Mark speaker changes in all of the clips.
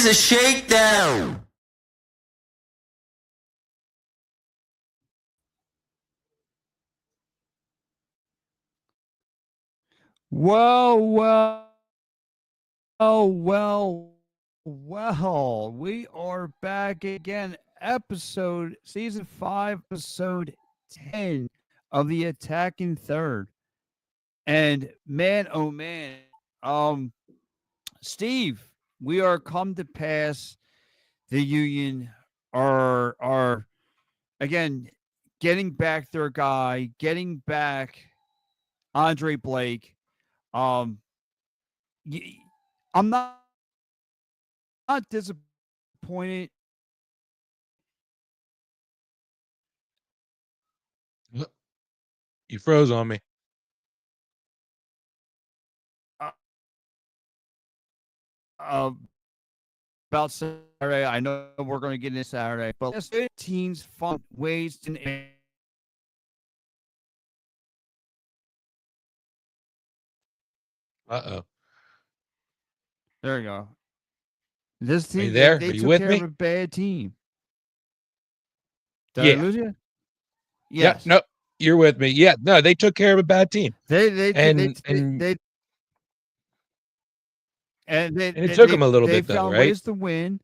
Speaker 1: is a shakedown.
Speaker 2: Well, we are back again. Season 5, episode 10 of the Attacking Third. And man, oh man, um, Steve, we are come to pass. The Union are again getting back their guy, getting back Andre Blake. Um, I'm not disappointed.
Speaker 3: You froze on me.
Speaker 2: About Saturday. I know we're going to get into Saturday, but let's get teams fun ways to.
Speaker 3: Uh-oh.
Speaker 2: There you go. This
Speaker 3: Are you
Speaker 2: team,
Speaker 3: there? Are
Speaker 2: they
Speaker 3: you
Speaker 2: took
Speaker 3: with
Speaker 2: care of
Speaker 3: me?
Speaker 2: a bad team. Did I
Speaker 3: Yeah.
Speaker 2: lose you?
Speaker 3: Yeah.
Speaker 2: Yes.
Speaker 3: No, you're with me. Yeah. No, they took care of a bad team.
Speaker 2: They they they they
Speaker 3: And
Speaker 2: they,
Speaker 3: and
Speaker 2: they and they,
Speaker 3: and it
Speaker 2: they
Speaker 3: took
Speaker 2: they
Speaker 3: them a little
Speaker 2: they
Speaker 3: bit though,
Speaker 2: found
Speaker 3: right?
Speaker 2: ways to win,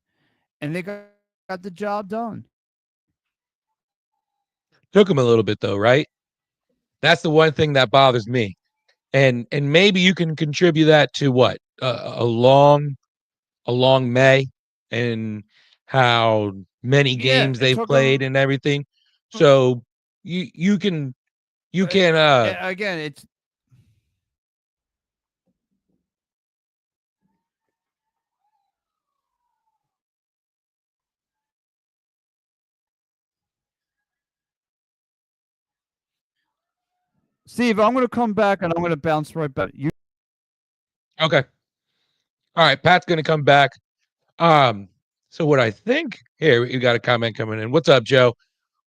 Speaker 2: and they got the job done.
Speaker 3: Took them a little bit though, right? That's the one thing that bothers me. And maybe you can contribute that to what? A long May and how many
Speaker 2: Yeah,
Speaker 3: games
Speaker 2: it
Speaker 3: they've
Speaker 2: took
Speaker 3: played
Speaker 2: them.
Speaker 3: and everything. So you can
Speaker 2: Again, it's Steve. I'm going to come back and I'm going to bounce right back. You
Speaker 3: okay. All right, Pat's gonna come back. So what I think here, you got a comment coming in. What's up, Joe?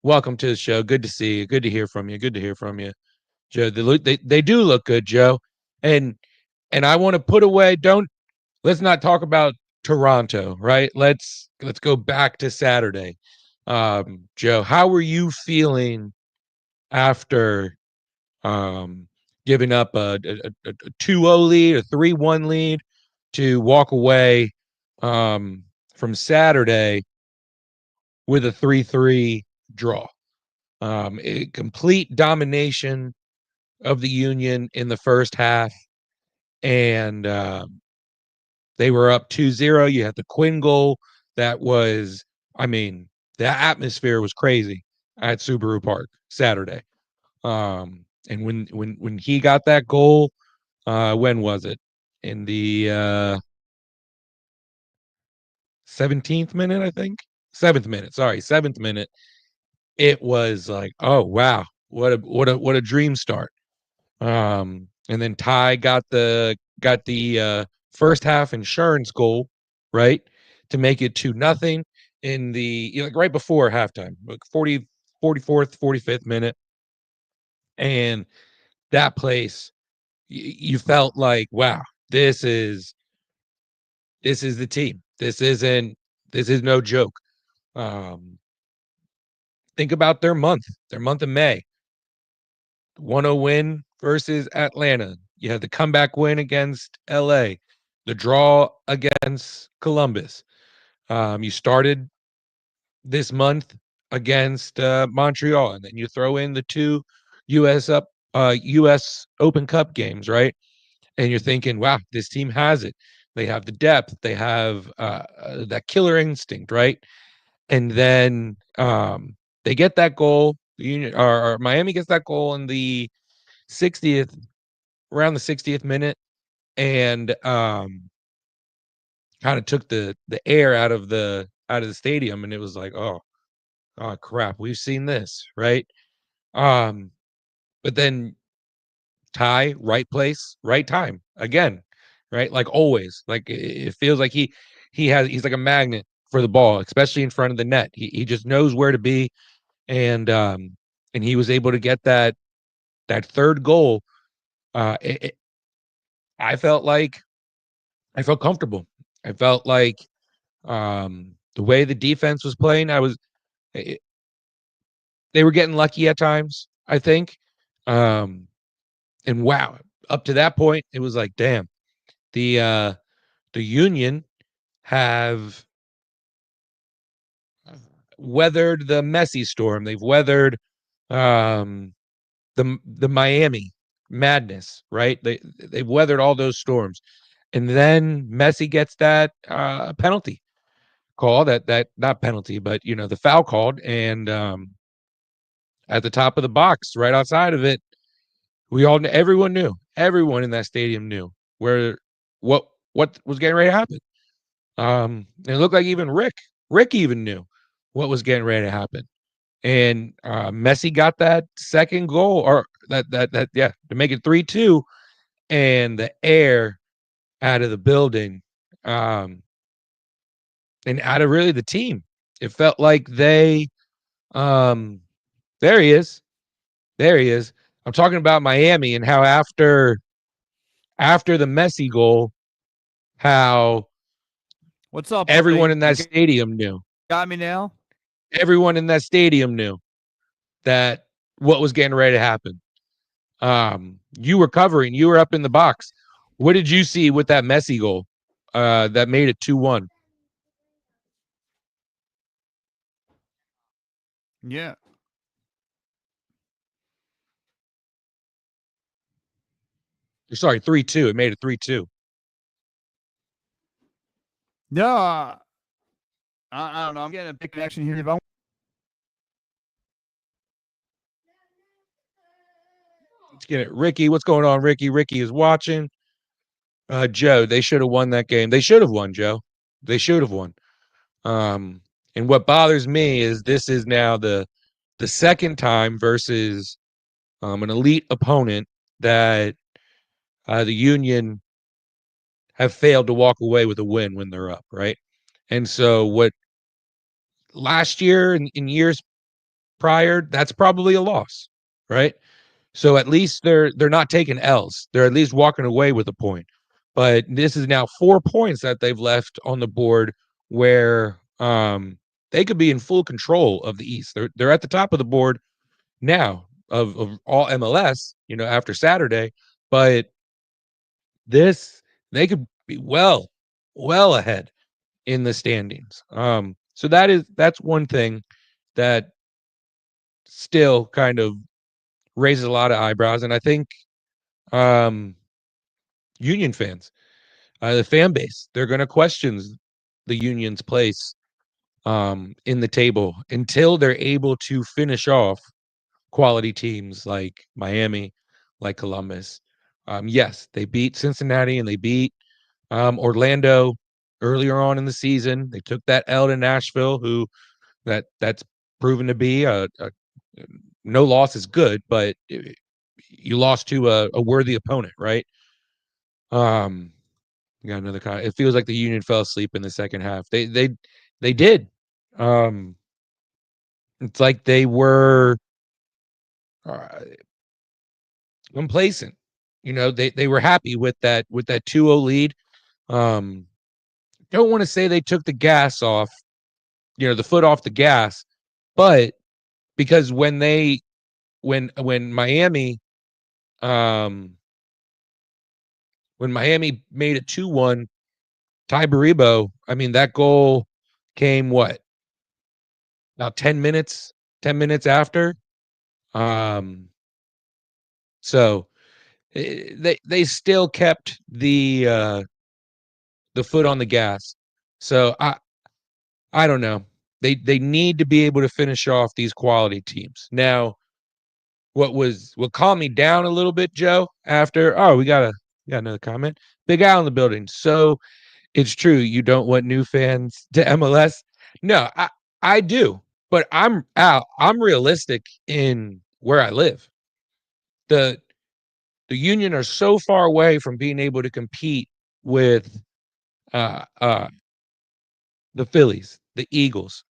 Speaker 3: Welcome to the show. Good to see you. Good to hear from you. Good to hear from you, Joe. They do look good, Joe. And and I want to put away. Don't let's not talk about Toronto, right? Let's go back to Saturday. Joe, how were you feeling after um giving up a 2-0 lead, a 3-1 lead to walk away from Saturday with a 3-3 draw? A complete domination of the Union in the first half, and they were up 2-0. You had the Quinn goal. That was, I mean, the atmosphere was crazy at Subaru Park Saturday. And when he got that goal, when was it? In the 17th minute, I think. 7th minute. Sorry, 7th minute. It was like, oh wow, what a dream start. And then Ty got the first half insurance goal, right, to make it 2-0 in the like right before halftime, like 44th, 45th minute. And that place, you felt like, wow, this is the team. This is no joke. Um, think about their month of May. 1-0 win versus Atlanta. You had the comeback win against LA, the draw against Columbus. You started this month against Montreal, and then you throw in the two US Open Cup games, right? And you're thinking, wow, this team has it. They have the depth, they have that killer instinct, right? And then they get that goal. The Union or Miami gets that goal in the 60th, around the 60th minute, and kind of took the air out of the stadium, and it was like, oh crap, we've seen this, right? Um, but then Ty, right place, right time again, right? Like always, like it feels like he's like a magnet for the ball, especially in front of the net. He just knows where to be, and and he was able to get that third goal. It, it, I felt like I felt comfortable. I felt like The way the defense was playing, they were getting lucky at times, I think. And wow, up to that point, it was like, damn, the Union have weathered the Messi storm. They've weathered um, the Miami madness, right? They've weathered all those storms, and then Messi gets that penalty call, that not penalty, but the foul called, and at the top of the box, right outside of it, everyone in that stadium knew where what was getting ready to happen. And it looked like even Rick even knew what was getting ready to happen. And Messi got that second goal, or that to make it 3-2, and the air out of the building, and out of really the team. It felt like they there he is. There he is. I'm talking about Miami and how after the Messi goal, how
Speaker 2: What's up,
Speaker 3: everyone
Speaker 2: buddy?
Speaker 3: in that stadium knew.
Speaker 2: Got me now?
Speaker 3: Everyone in that stadium knew that what was getting ready to happen. You were covering. You were up in the box. What did you see with that Messi goal that made it 2-1?
Speaker 2: Yeah.
Speaker 3: Sorry, 3-2. It made it 3-2.
Speaker 2: No, I don't know. I'm getting a big connection here. If I
Speaker 3: Let's get it. Ricky, what's going on, Ricky? Ricky is watching. Joe, they should have won that game. They should have won, Joe. They should have won. And what bothers me is this is now the second time versus an elite opponent that the Union have failed to walk away with a win when they're up, right? And so what last year and in years prior, that's probably a loss, right? So at least they're not taking L's. They're at least walking away with a point. But this is now 4 points that they've left on the board where they could be in full control of the East. They're at the top of the board now of all MLS, after Saturday, but they could be well ahead in the standings. So that's one thing that still kind of raises a lot of eyebrows, and I think Union fans, the fan base, they're going to question the Union's place in the table until they're able to finish off quality teams like Miami, like Columbus. Yes, they beat Cincinnati and they beat Orlando earlier on in the season. They took that L to Nashville, who that's proven to be a no loss is good, but you lost to a worthy opponent, right? You got another kind. It feels like the Union fell asleep in the second half. They did. It's like they were complacent. They were happy with that 2-0 lead. Don't want to say they took the gas off, the foot off the gas, but because when Miami made it 2-1, Ty Baribo, I mean, that goal came about 10 minutes after. So they still kept the foot on the gas. So I don't know. They need to be able to finish off these quality teams. Now, what calmed me down a little bit, Joe, after we got another comment. Big Al in the building. So it's true you don't want new fans to MLS. No, I do. But I'm realistic in where I live. The Union are so far away from being able to compete with the Phillies, the Eagles,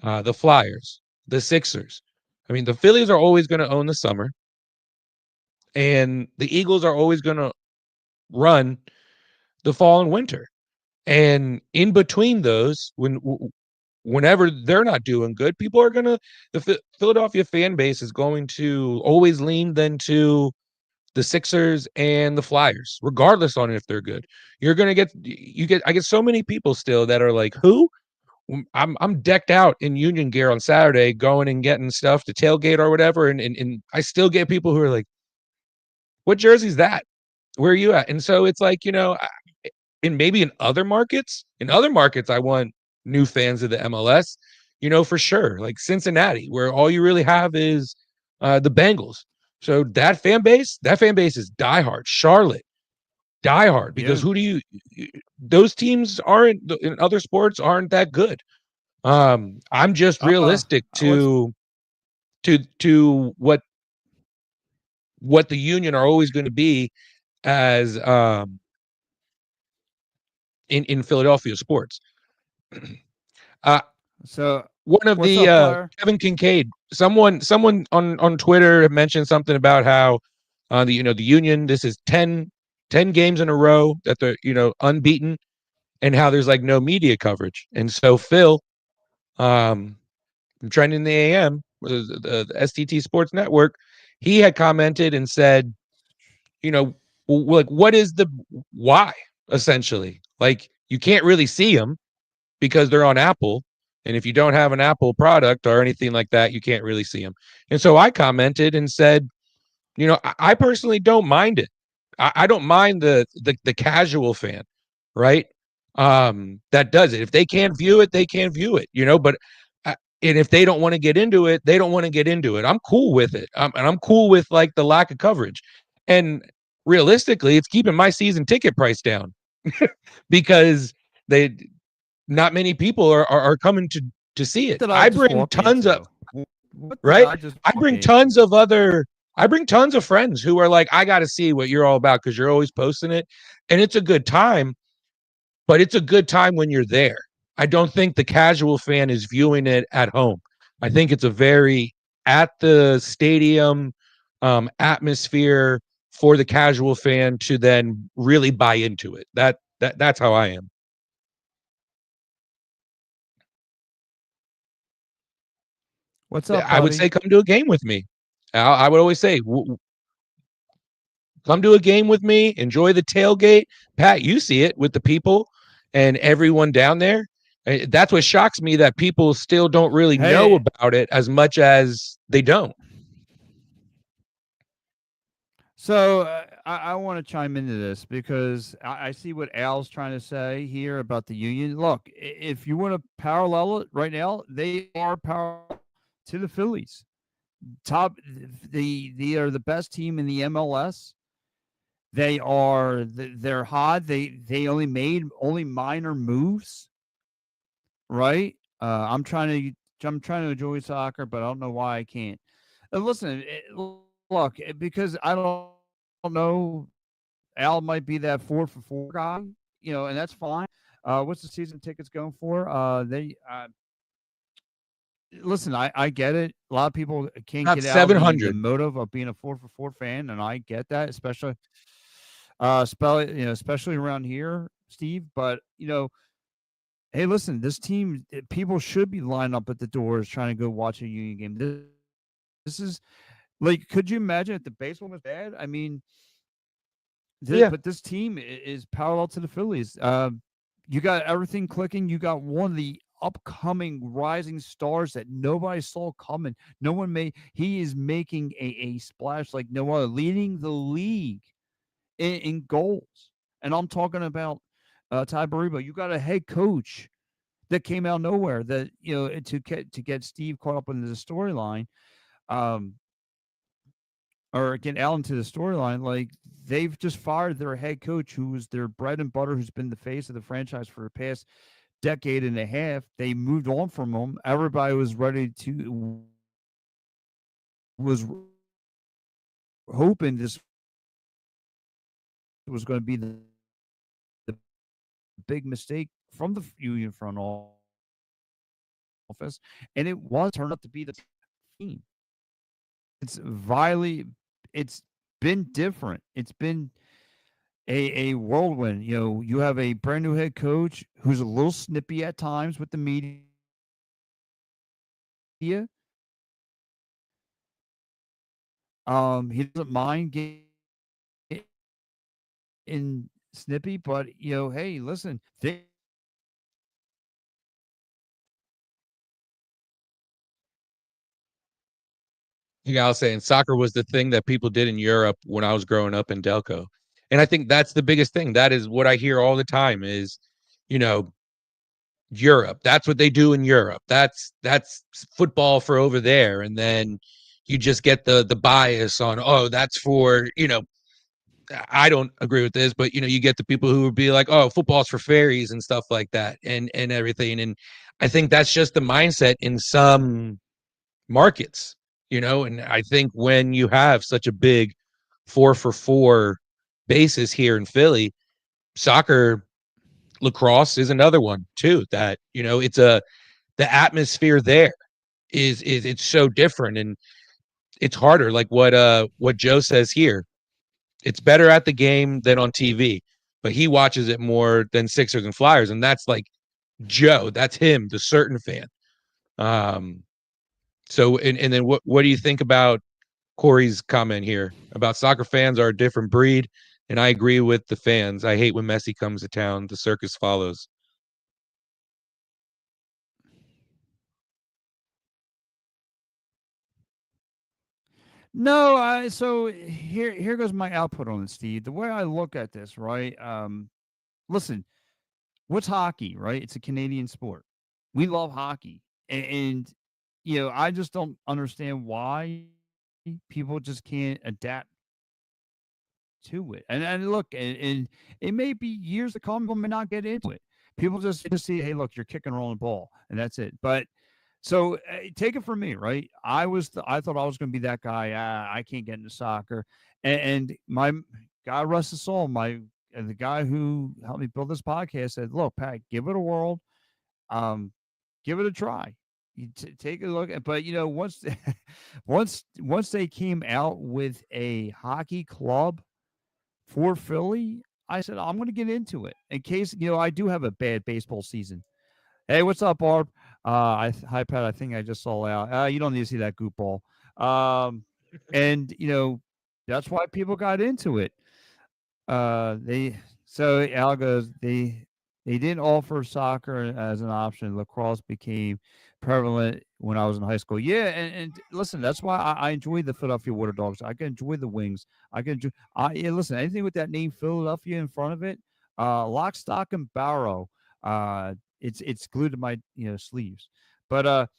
Speaker 3: the Flyers, the Sixers. I mean, the Phillies are always going to own the summer, and the Eagles are always going to run the fall and winter. And in between those, whenever they're not doing good, people are gonna the Philadelphia fan base is going to always lean then to the Sixers and the Flyers, regardless on if they're good. You're gonna get I get so many people still that are like, who? I'm decked out in Union gear on Saturday, going and getting stuff to tailgate or whatever, and I still get people who are like, what jersey's that? Where are you at? And so it's like, and maybe in other markets, I want new fans of the MLS, for sure. Like Cincinnati, where all you really have is the Bengals. So that fan base is diehard. Charlotte, diehard, because
Speaker 2: Yeah.
Speaker 3: those teams aren't in other sports aren't that good. I'm just realistic
Speaker 2: Let's
Speaker 3: to what the Union are always going to be as in Philadelphia sports. Uh,
Speaker 2: so
Speaker 3: one of
Speaker 2: what's
Speaker 3: the
Speaker 2: up, player?
Speaker 3: Kevin Kincaid, someone on Twitter had mentioned something about how the Union, this is 10 games in a row that they're unbeaten, and how there's like no media coverage. And so Phil, from Trending the AM, the STT Sports Network, he had commented and said, like, what is the why, essentially? Like, you can't really see them because they're on Apple. And if you don't have an Apple product or anything like that, you can't really see them. And so I commented and said, I personally don't mind it. I don't mind the casual fan, right? That does it. If they can't view it, they can't view it, but and if they don't want to get into it, they don't want to get into it. I'm cool with it. And I'm cool with like the lack of coverage. And realistically, it's keeping my season ticket price down because they not many people are coming to see it.
Speaker 2: What did I
Speaker 3: I
Speaker 2: just
Speaker 3: bring
Speaker 2: walk
Speaker 3: tons of
Speaker 2: into? What did
Speaker 3: right.
Speaker 2: I just
Speaker 3: I
Speaker 2: walk
Speaker 3: bring
Speaker 2: into?
Speaker 3: tons of other. I bring tons of friends who are like, I got to see what you're all about because you're always posting it, and it's a good time. But it's a good time when you're there. I don't think the casual fan is viewing it at home. I think it's a very at the stadium atmosphere for the casual fan to then really buy into it. That's how I am.
Speaker 2: What's up,
Speaker 3: I would
Speaker 2: buddy?
Speaker 3: say come to a game with me. I would always say come to a game with me, enjoy the tailgate. Pat, you see it with the people and everyone down there. That's what shocks me, that people still don't really know
Speaker 2: Hey,
Speaker 3: about it as much as they don't.
Speaker 2: so I want to chime into this because I see what Al's trying to say here about the Union. Look, if you want to parallel it right now, they are parallel to the Phillies. Top, they are the best team in the MLS. They're hot. They only made only minor moves, right? I'm trying to enjoy soccer, but I don't know why I can't. Listen, look, because I don't know, Al might be that 4 for 4 guy, and that's fine. What's the season tickets going for? They listen. I get it. A lot of people can't
Speaker 3: Not
Speaker 2: get out the
Speaker 3: 700.
Speaker 2: motive of being a 4 for 4 fan, and I get that, especially especially around here, Steve. But hey, listen, this team, people should be lined up at the doors trying to go watch a Union game. This is like, could you imagine if the baseball was bad? I mean,
Speaker 3: Yeah.
Speaker 2: but this team is parallel to the Phillies. You got everything clicking. You got one of the upcoming rising stars that nobody saw coming. No one made. He is making a splash like no other, leading the league in goals. And I'm talking about Ty Baribo. You got a head coach that came out of nowhere that to get Steve caught up into the storyline. Um, or get Allen to the storyline, like they've just fired their head coach, who was their bread and butter, who's been the face of the franchise for the past decade and a half. They moved on from him. Everybody was hoping this was going to be the big mistake from the Union front office, and it was turned out to be the team. It's vilely, it's been different. It's been a whirlwind. You have a brand new head coach who's a little snippy at times with the media. He doesn't mind getting snippy, but hey, listen,
Speaker 3: Yeah, I was saying soccer was the thing that people did in Europe when I was growing up in Delco. And I think that's the biggest thing. That is what I hear all the time is, you know, Europe. That's what they do in Europe. That's football for over there. And then you just get the bias on, oh, that's for, I don't agree with this, but you get the people who would be like, oh, football's for fairies and stuff like that and everything. And I think that's just the mindset in some markets, and I think when you have such a big 4-for-4 basis here in Philly, soccer, lacrosse is another one too, that, it's the atmosphere there is it's so different and it's harder. Like what Joe says here, it's better at the game than on TV, but he watches it more than Sixers and Flyers. And that's like Joe, that's him, the certain fan. Um, so, and then what do you think about Corey's comment here about soccer fans are a different breed? And I agree with the fans. I hate when Messi comes to town. The circus follows.
Speaker 2: no. So here goes my output on it, Steve. The way I look at this, right? Listen, what's hockey, right? It's a Canadian sport. We love hockey, and I just don't understand why people just can't adapt to it. And look, and it may be years to come, people may not get into it. People just see, hey, look, you're kicking and rolling ball, and that's it. But so take it from me, right? I thought I was going to be that guy. I can't get into soccer, and my God rest his soul, the guy who helped me build this podcast said, look, Pat, give it a whirl, um, give it a try. You take a look at, but once once they came out with a hockey club for Philly, I said, I'm going to get into it in case, I do have a bad baseball season. Hey, what's up, Barb? Hi, Pat. I think I just saw out. You don't need to see that goop ball. And, that's why people got into it. Al goes, they didn't offer soccer as an option. Lacrosse became prevalent when I was in high school. Yeah, and listen, that's why I enjoy the Philadelphia Water Dogs. I can enjoy the Wings. I can enjoy. Yeah, listen, anything with that name Philadelphia in front of it, lock, stock, and barrel. It's glued to my sleeves. But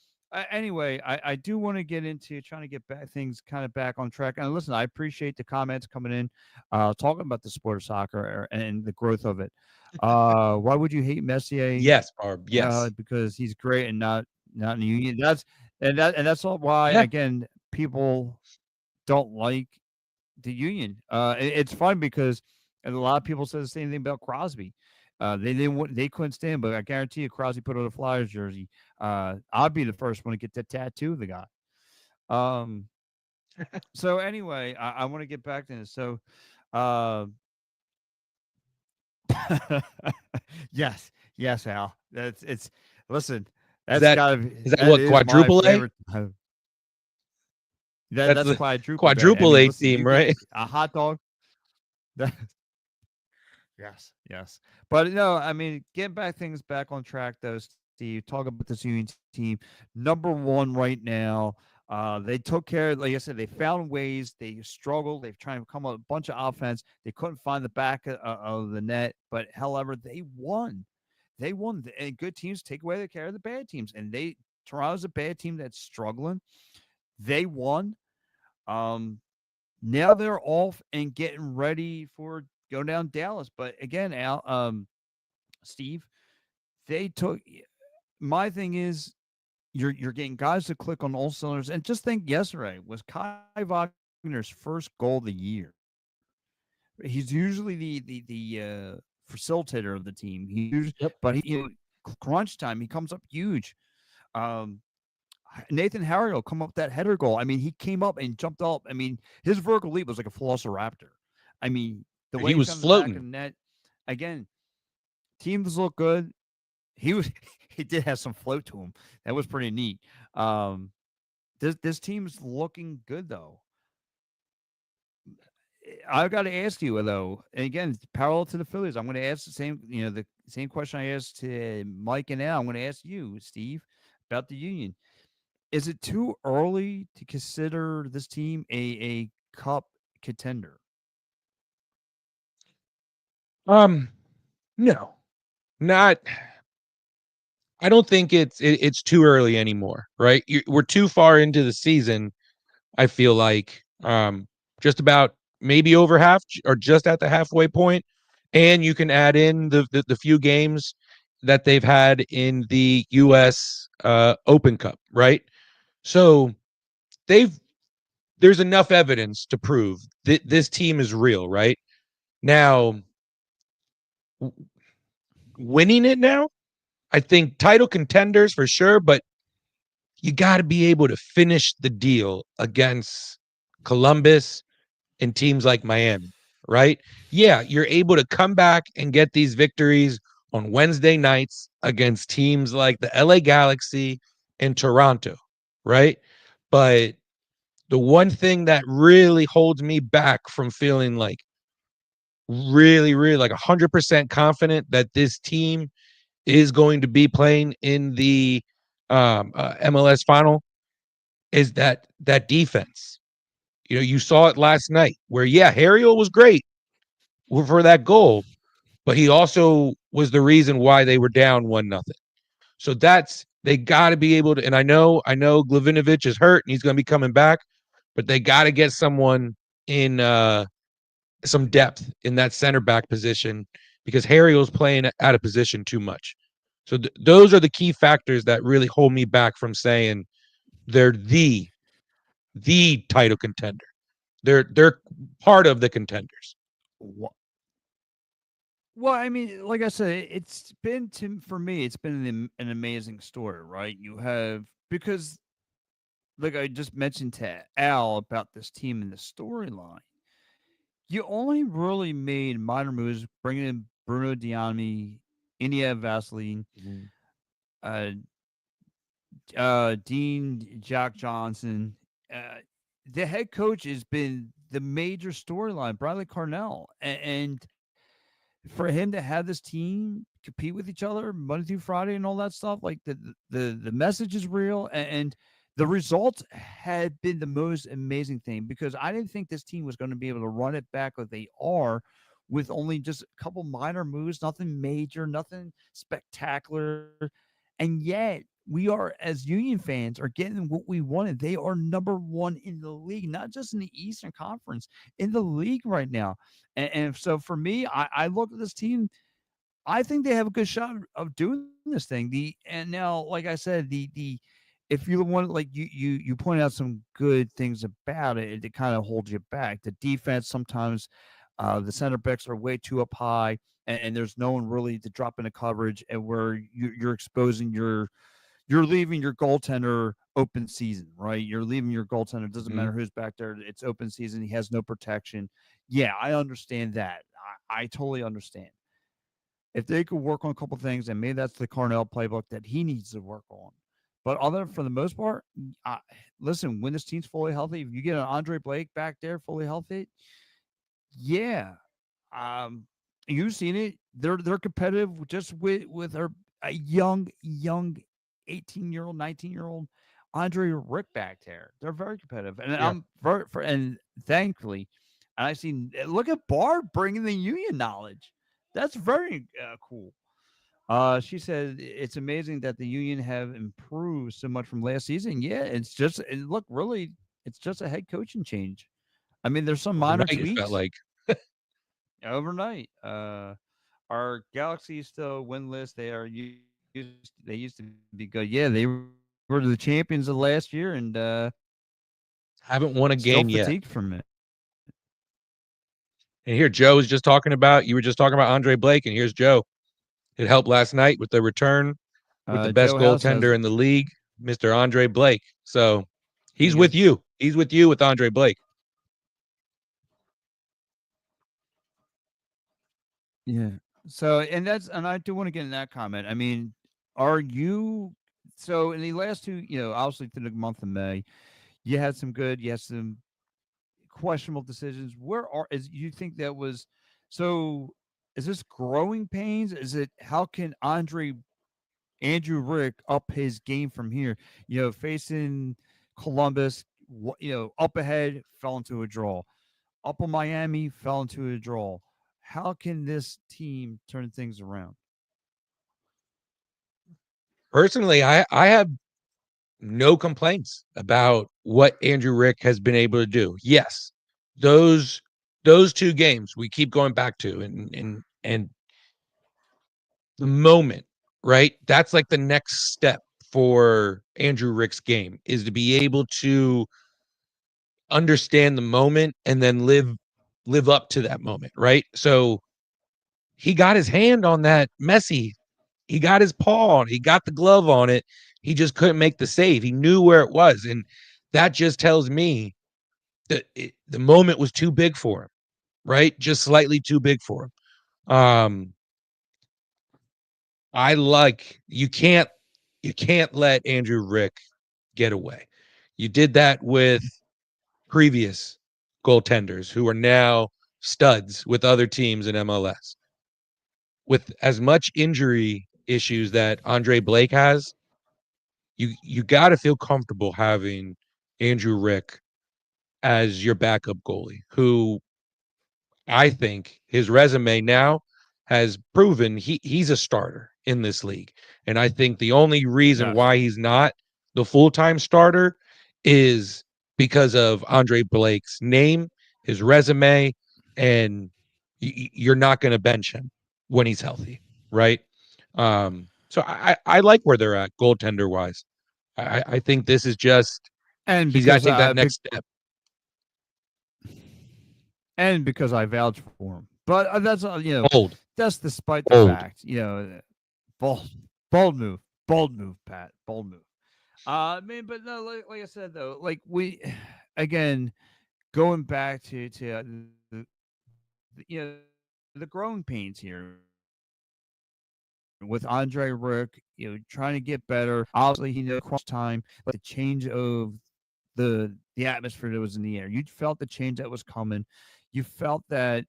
Speaker 2: anyway, I do want to get into trying to get back things kind of back on track. And listen, I appreciate the comments coming in, talking about the sport of soccer and the growth of it. Why would you hate Messier?
Speaker 3: Yes, Barb. Yes.
Speaker 2: Because he's great and not in the union. That's all why
Speaker 3: Yeah.
Speaker 2: again people don't like the union. It's fun because a lot of people said the same thing about Crosby. They couldn't stand, but I guarantee you, Crosby put on a Flyers jersey. I'd be the first one to get that tattoo of the guy. Um. So anyway, I want to get back to this. So, uh, yes, Al. It's listen.
Speaker 3: Is
Speaker 2: That's
Speaker 3: that
Speaker 2: got
Speaker 3: is that
Speaker 2: that
Speaker 3: what
Speaker 2: is my
Speaker 3: quadruple A?
Speaker 2: favorite.
Speaker 3: That's
Speaker 2: That's
Speaker 3: the
Speaker 2: quadruple day. I
Speaker 3: quadruple
Speaker 2: mean,
Speaker 3: A
Speaker 2: listen,
Speaker 3: team,
Speaker 2: you get
Speaker 3: right?
Speaker 2: a hot dog. That, yes. But no, I mean, getting things back on track though, Steve. Talk about this Union team, number one right now. They took care, like I said, they found ways. They struggled. They've tried to come up with a bunch of offense. They couldn't find the back of the net, but however, they won. They won. And good teams take away the care of the bad teams, and Toronto's a bad team that's struggling. They won. Um, Now they're off and getting ready for go down Dallas. But again, Steve, they took. My thing is, you're getting guys to click on all cylinders. And just think, yesterday was Kai Wagner's first goal of the year. He's usually the facilitator of the team.
Speaker 3: Yep.
Speaker 2: But crunch time, he comes up huge. Um, Nathan Harry will come up with that header goal. I mean, he came up and jumped up. I mean, his vertical leap was like a velociraptor. I mean, The
Speaker 3: He
Speaker 2: way he
Speaker 3: was
Speaker 2: found the back of
Speaker 3: floating.
Speaker 2: the net. Again, teams look good. He was he did have some float to him. That was pretty neat. Um, this team's looking good though. I've got to ask you though, and again, parallel to the Phillies, I'm going to ask the same, the same question I asked to Mike and Al. I'm going to ask you, Steve, about the Union. Is it too early to consider this team a cup contender?
Speaker 3: Um, no, not. I don't think it's too early anymore, right? We're too far into the season. I feel like just about maybe over half or just at the halfway point, and you can add in the few games that they've had in the U.S. Open Cup, right? So they've there's enough evidence to prove that this team is real, right? Now, winning it now, I think title contenders for sure, but you got to be able to finish the deal against Columbus and teams like Miami, right? Yeah, you're able to come back and get these victories on Wednesday nights against teams like the LA Galaxy and Toronto, right? But the one thing that really holds me back from feeling like really like 100% confident that this team is going to be playing in the MLS final is that defense. You saw it last night where, yeah, Harriel was great for that goal, but he also was the reason why they were down 1-0. So they got to be able to. And I know Glavinovic is hurt and he's going to be coming back, but they got to get someone in some depth in that center back position because Harriel's playing out of position too much. So those are the key factors that really hold me back from saying they're the title contender. They're part of the contenders.
Speaker 2: Wha- Well, I mean, like I said, it's been for me, it's been an amazing story, right? You have because like I just mentioned to Al about this team and the storyline. You only really made minor moves, bringing in Bruno Diami, India Vaseline,
Speaker 3: Mhm.
Speaker 2: uh, Dean Jack Johnson. Uh, the head coach has been the major storyline, Bradley Carnell, and for him to have this team compete with each other Monday through Friday and all that stuff, like the message is real, and the results had been the most amazing thing because I didn't think this team was going to be able to run it back like they are with only just a couple minor moves, nothing major, nothing spectacular. And yet we are, as Union fans, are getting what we wanted. They are number one in the league, not just in the Eastern Conference, in the league right now. And so for me, I look at this team. I think they have a good shot of doing this thing. And now, like I said, the if you want, like you point out some good things about it, it kind of holds you back. The defense sometimes, the center backs are way too up high, and there's no one really to drop into coverage, and where you're exposing you're leaving your goaltender open season, right? You're leaving your goaltender. It doesn't
Speaker 3: Mhm.
Speaker 2: matter who's back there. It's open season. He has no protection. Yeah, I understand that. I totally understand. If they could work on a couple things, and maybe that's the Carnell playbook that he needs to work on. But other for the most part, listen, when this team's fully healthy, if you get an Andre Blake back there fully healthy, yeah, um, you've seen it. They're competitive just with a young 18-year-old, 19-year-old Andre Rick back there. They're very competitive, and
Speaker 3: Yeah.
Speaker 2: I'm very and thankfully, and I seen look at Barb bringing the union knowledge. That's very cool. She said it's amazing that the union have improved so much from last season. Yeah, it's just and look, really, it's just a head coaching change. I mean, there's some minor
Speaker 3: Overnight, it felt
Speaker 2: tweaks
Speaker 3: like.
Speaker 2: overnight. Our Galaxy is still winless. They used to be good. Yeah, they were the champions of last year, and
Speaker 3: Haven't
Speaker 2: still
Speaker 3: won a game
Speaker 2: fatigued
Speaker 3: yet.
Speaker 2: from it.
Speaker 3: And here, Joe was just talking about, you were just talking about Andre Blake, and here's Joe. It helped last night with the return with the best
Speaker 2: Joe House has
Speaker 3: goaltender in the league, Mr. Andre Blake. So
Speaker 2: he
Speaker 3: he's
Speaker 2: goes.
Speaker 3: with you. He's with you with Andre Blake.
Speaker 2: Yeah. So, and I do want to get in that comment. I mean, are you so in the last two, obviously through the month of May, you had some good, you had some questionable decisions. Where are is you think that was so? Is this growing pains? Is it how can Andrew Rick up his game from here? Facing Columbus, up ahead, fell into a draw. Up on Miami, fell into a draw. How can this team turn things around?
Speaker 3: Personally, I have no complaints about what Andrew Rick has been able to do. Yes, those those two games we keep going back to, and the moment, right? That's like the next step for Andrew Rick's game is to be able to understand the moment and then live up to that moment, right? So he got his hand on that Messi. He got his paw on it. He got the glove on it. He just couldn't make the save. He knew where it was. And that just tells me that the moment was too big for him, right? Just slightly too big for him. I like you can't let Andrew Rick get away. You did that with previous goaltenders who are now studs with other teams in MLS. With as much injury issues that Andre Blake has, you got to feel comfortable having Andrew Rick as your backup goalie, who I think his resume now has proven he's a starter in this league. And I think the only reason
Speaker 2: Yes.
Speaker 3: why he's not the full-time starter is because of Andre Blake's name, his resume, and you're not going to bench him when he's healthy, right? So I like where they're at goaltender wise. I think this is just
Speaker 2: And
Speaker 3: he's got to
Speaker 2: because
Speaker 3: take that next step.
Speaker 2: I vouch for him. But
Speaker 3: Bold,
Speaker 2: that's despite the
Speaker 3: bold.
Speaker 2: fact, bold, bold move, Pat, bold move. Man, but no, like I said though, like we, again, going back to the growing pains here with Andre Rook, trying to get better. Obviously, he knows crunch time, like the change of the atmosphere that was in the air. You felt the change that was coming. You felt that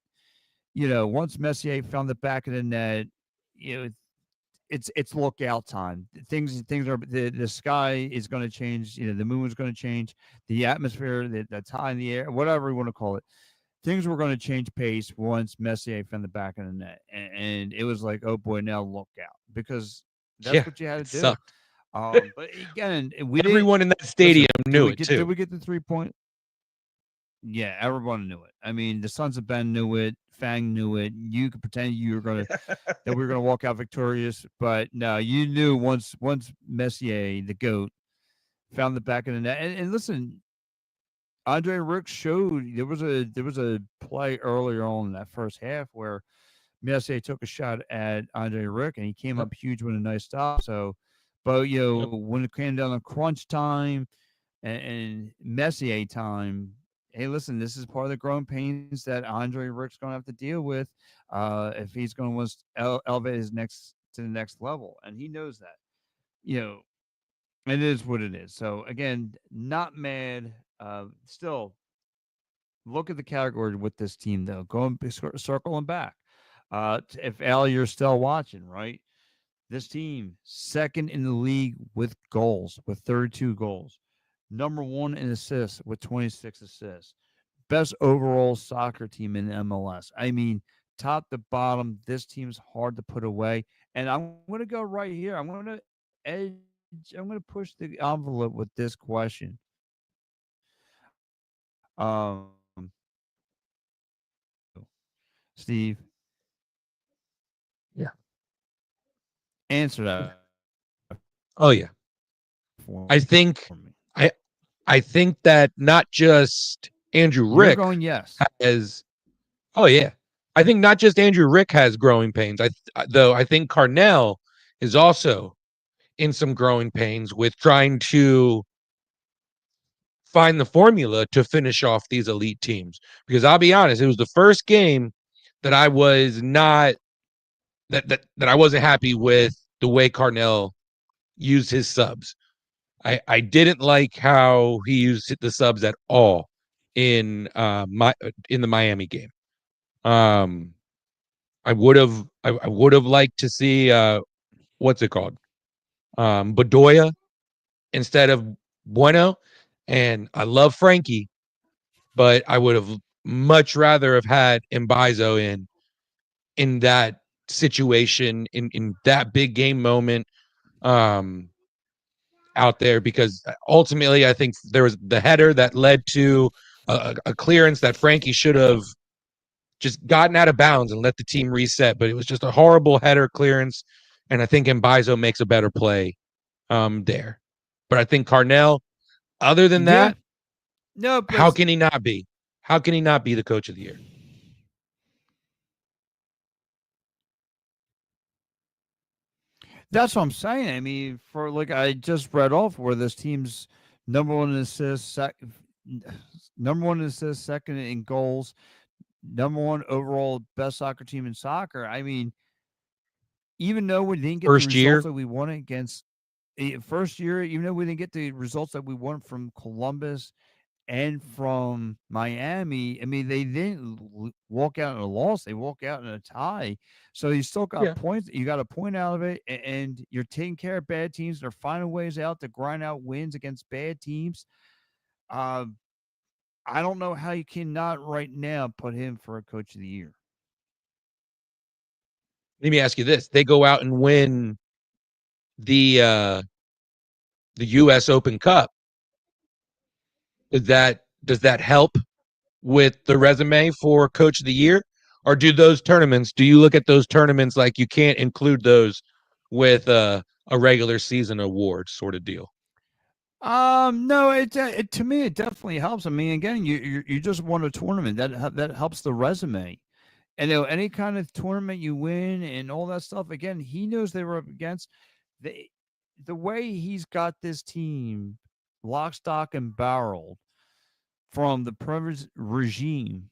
Speaker 2: once Messier found the back of the net, it's lookout time. Things are the sky is going to change. The moon is going to change. The atmosphere, the time in the air, whatever you want to call it, things were going to change pace once Messier found the back of the net, and it was like, oh boy, now look out because that's
Speaker 3: Yeah,
Speaker 2: what you had
Speaker 3: it
Speaker 2: to do.
Speaker 3: sucked.
Speaker 2: But again, we didn't
Speaker 3: Everyone in that stadium
Speaker 2: listen.
Speaker 3: knew it
Speaker 2: Did
Speaker 3: too.
Speaker 2: we get the 3 point? Yeah, everyone knew it. I mean, the Sons of Ben knew it. Fang knew it. You could pretend you were gonna that we were gonna walk out victorious, but no, you knew once Messier, the goat, found the back of the net. And listen, Andre Rick showed there was a play earlier on in that first half where Messier took a shot at Andre Rick and he came
Speaker 3: Yep,
Speaker 2: up huge with a nice stop. So, but
Speaker 3: yep.
Speaker 2: when it came down to crunch time and Messier time, hey, listen, this is part of the growing pains that Andre Rick's going to have to deal with if he's going to want to elevate his next to the next level, and he knows that. You know, it is what it is. So again, not mad. Still, look at the category with this team though. Circling back. If Al, you're still watching, right? This team, second in the league with goals, with 32 goals. Number one in assists with 26 assists. Best overall soccer team in MLS. I mean, top to bottom, this team's hard to put away. And I'm going to go right here. I'm going to edge. I'm going to push the envelope with this question. Steve,
Speaker 3: Yeah.
Speaker 2: answer that
Speaker 3: Oh yeah.
Speaker 2: for me.
Speaker 3: I think I I think that not just Andrew
Speaker 2: You're
Speaker 3: Rick
Speaker 2: going yes.
Speaker 3: has oh yeah. I think not just Andrew Rick has growing pains. Though I think Carnell is also in some growing pains with trying to find the formula to finish off these elite teams. Because I'll be honest, it was the first game that I was not that I wasn't happy with the way Carnell used his subs. I didn't like how he used the subs at all in in the Miami game. Um, I would have liked to see what's it called? Bedoya instead of Bueno. And I love Frankie, but I would have much rather have had Mbaizo in that situation, in that big game moment, um out there, because ultimately I think there was the header that led to a clearance that Frankie should have just gotten out of bounds and let the team reset, but it was just a horrible header clearance, and I think Mbaizo makes a better play there. But I think Carnell, other than
Speaker 2: Yeah.
Speaker 3: that,
Speaker 2: No,
Speaker 3: how
Speaker 2: but
Speaker 3: can he not be? How can he not be the coach of the year?
Speaker 2: that's what I'm saying. I mean, for like I just read off where this team's number one in assists, number one in assists, second in goals, number one overall best soccer team in soccer. I mean, even though we didn't get the
Speaker 3: First
Speaker 2: results
Speaker 3: year,
Speaker 2: that we wanted against first year, even though we didn't get the results that we want from Columbus and from Miami, I mean, they didn't walk out in a loss; they walk out in a tie. So you still got
Speaker 3: yeah.
Speaker 2: points. You got a point out of it, and you're taking care of bad teams. They're finding ways out to grind out wins against bad teams. Uh, I don't know how you cannot right now put him for a coach of the year.
Speaker 3: Let me ask you this: they go out and win the uh, the U.S. Open Cup. Does that help with the resume for Coach of the Year, or do you look at those tournaments like you can't include those with a regular season award sort of deal?
Speaker 2: No, it to me it definitely helps. I mean, again, you just won a tournament that helps the resume. And any kind of tournament you win and all that stuff. Again, he knows they were up against the the way he's got this team lock, stock, and barrel from the previous regime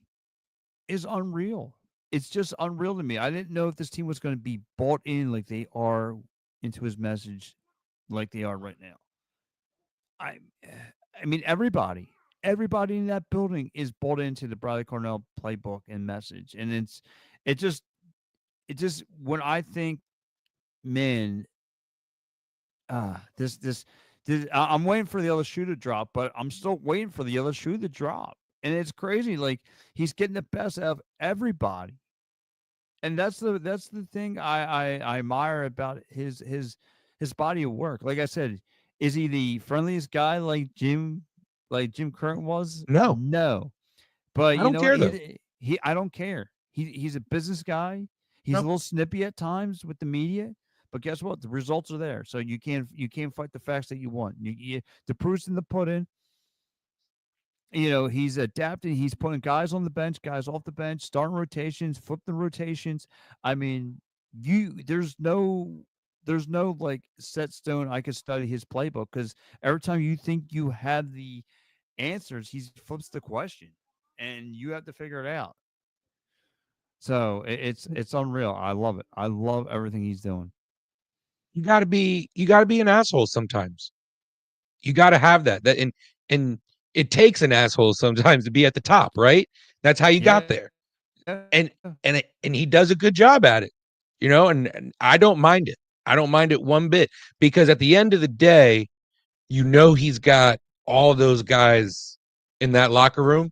Speaker 2: is unreal. It's just unreal to me. I didn't know if this team was going to be bought in like they are into his message, like they are right now. I, I mean, everybody in that building is bought into the Bradley Cornell playbook and message, and it just, when I think, man, I'm waiting for the other shoe to drop, but I'm still waiting for the other shoe to drop, and it's crazy. Like he's getting the best out of everybody, and that's the thing I admire about his body of work. Like I said, is he the friendliest guy like Jim Curtin was?
Speaker 3: No,
Speaker 2: No, but
Speaker 3: I
Speaker 2: you
Speaker 3: don't
Speaker 2: know what?
Speaker 3: care though.
Speaker 2: He I don't care. He's a business guy. He's a
Speaker 3: No,
Speaker 2: little snippy at times with the media, but guess what? The results are there, so you can't fight the facts that you want. The proof's in the pudding. He's adapting. He's putting guys on the bench, guys off the bench, starting rotations, flipping rotations. I mean, there's no like set stone I could study his playbook because every time you think you have the answers, he flips the question, and you have to figure it out. So it's unreal. I love it. I love everything he's doing.
Speaker 3: you got to be an asshole sometimes. You got to have and it takes an asshole sometimes to be at the top, right? That's how you got
Speaker 2: Yeah.
Speaker 3: there. And he does a good job at it, and I don't mind it. I don't mind it one bit, because at the end of the day, he's got all those guys in that locker room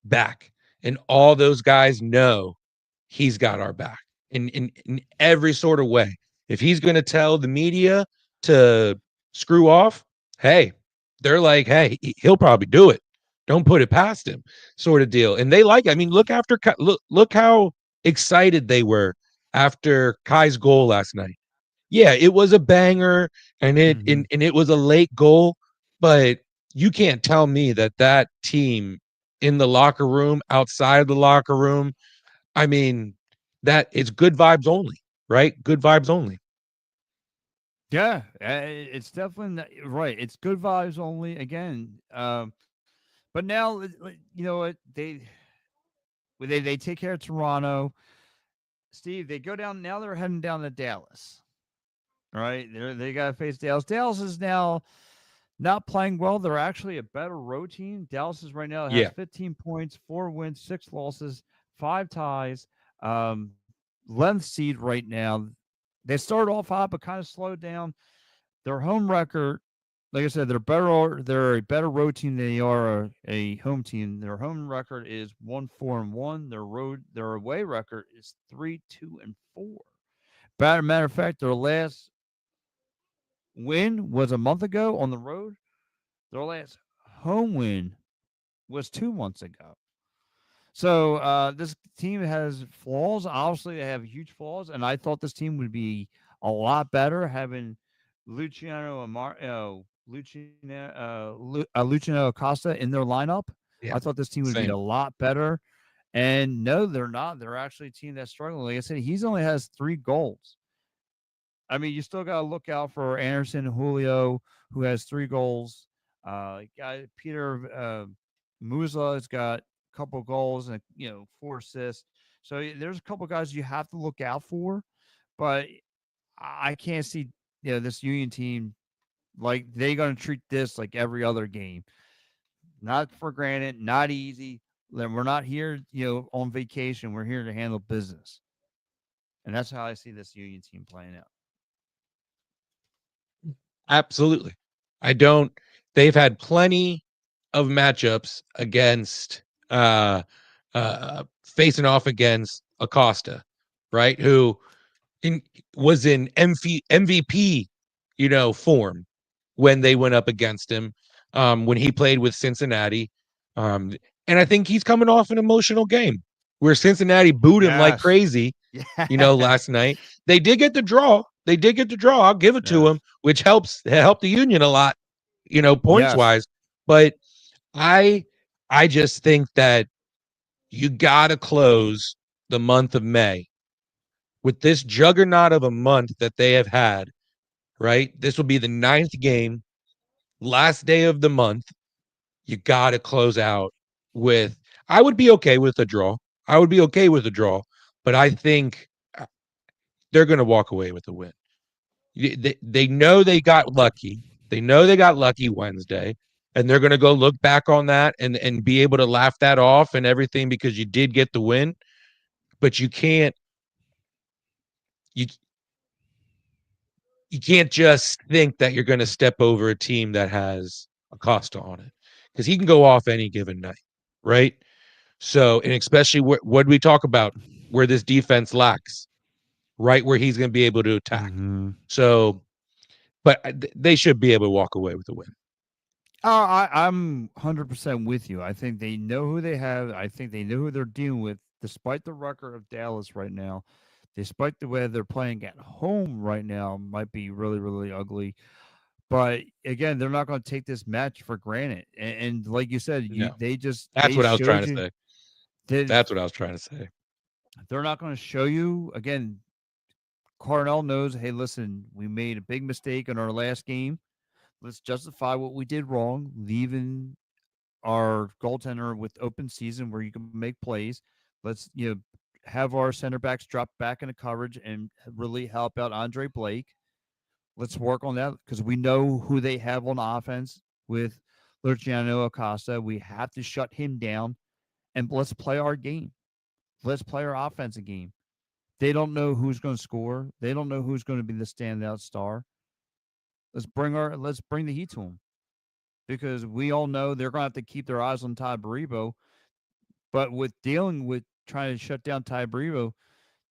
Speaker 3: back, and all those guys know he's got our back in every sort of way. If he's going to tell the media to screw off, hey, they're like, hey, he'll probably do it. Don't put it past him, sort of deal. And they I mean, look how excited they were after Kai's goal last night. Yeah, it was a banger, and
Speaker 2: Hmm.
Speaker 3: it was a late goal, but you can't tell me that team in the locker room, outside of the locker room, I mean, that it's good vibes only, right? Good vibes only.
Speaker 2: Yeah, it's definitely right. It's good vibes only. Again, but now you know what they take care of Toronto. Steve, they go down now. They're heading down to Dallas. Right? They got to face Dallas. Dallas is now not playing well. They're actually a better road team. Dallas is right now has
Speaker 3: Yeah.
Speaker 2: 15 points, 4 wins, 6 losses, 5 ties. 11th seed right now. They started off hot, but kind of slowed down. Their home record, like I said, they're a better road team than they are a home team. Their home record is 1-4-1. Their away record is 3-2-4. Matter of fact, their last win was a month ago on the road. Their last home win was 2 months ago. So this team has flaws. Obviously, they have huge flaws, and I thought this team would be a lot better having Luciano Acosta in their lineup.
Speaker 3: Yeah.
Speaker 2: I thought this team would be
Speaker 3: Same.
Speaker 2: a lot better. And no, they're not. They're actually a team that's struggling. Like I said, he's only has 3 goals. I mean, you still got to look out for Anderson Julio, who has 3 goals. Guy Peter Musa has got a couple goals and 4 assists. So there's a couple guys you have to look out for, but I can't see this Union team like they're going to treat this like every other game. Not for granted, not easy. We're not here, on vacation. We're here to handle business, and that's how I see this Union team playing out.
Speaker 3: Absolutely. I don't. They've had plenty of matchups against facing off against Acosta, right? Who was in MVP, form when they went up against him when he played with Cincinnati. And I think he's coming off an emotional game where Cincinnati booed him like crazy, last night. They did get the draw. I'll give it to him, which helped the Union a lot, points wise. But I just think that you got to close the month of May with this juggernaut of a month that they have had, right? This will be the 9th game, last day of the month. You got to close out with, I would be okay with a draw. But I think they're going to walk away with a win. They know they got lucky. They know they got lucky Wednesday, and they're going to go look back on that and be able to laugh that off and everything because you did get the win. But you can't just think that you're going to step over a team that has Acosta on it because he can go off any given night, right? So, and especially what we talk about where this defense lacks, right where he's going to be able to attack.
Speaker 2: Mm-hmm.
Speaker 3: So, but they should be able to walk away with a win.
Speaker 2: I'm 100% with you. I think they know who they have. I think they know who they're dealing with, despite the record of Dallas right now. Despite the way they're playing at home right now, might be really, really ugly. But again, they're not going to take this match for granted. And like you said,
Speaker 3: that's what I was trying to say. That's what I was trying to say.
Speaker 2: They're not going to show you again. Carnell knows, hey, listen, we made a big mistake in our last game. Let's justify what we did wrong, leaving our goaltender with open season where you can make plays. Let's, have our center backs drop back into coverage and really help out Andre Blake. Let's work on that because we know who they have on offense with Luciano Acosta. We have to shut him down and let's play our game. Let's play our offensive game. They don't know who's going to score. They don't know who's going to be the standout star. Let's bring the heat to them because we all know they're going to have to keep their eyes on Ty Baribo. But with dealing with trying to shut down Ty Baribo,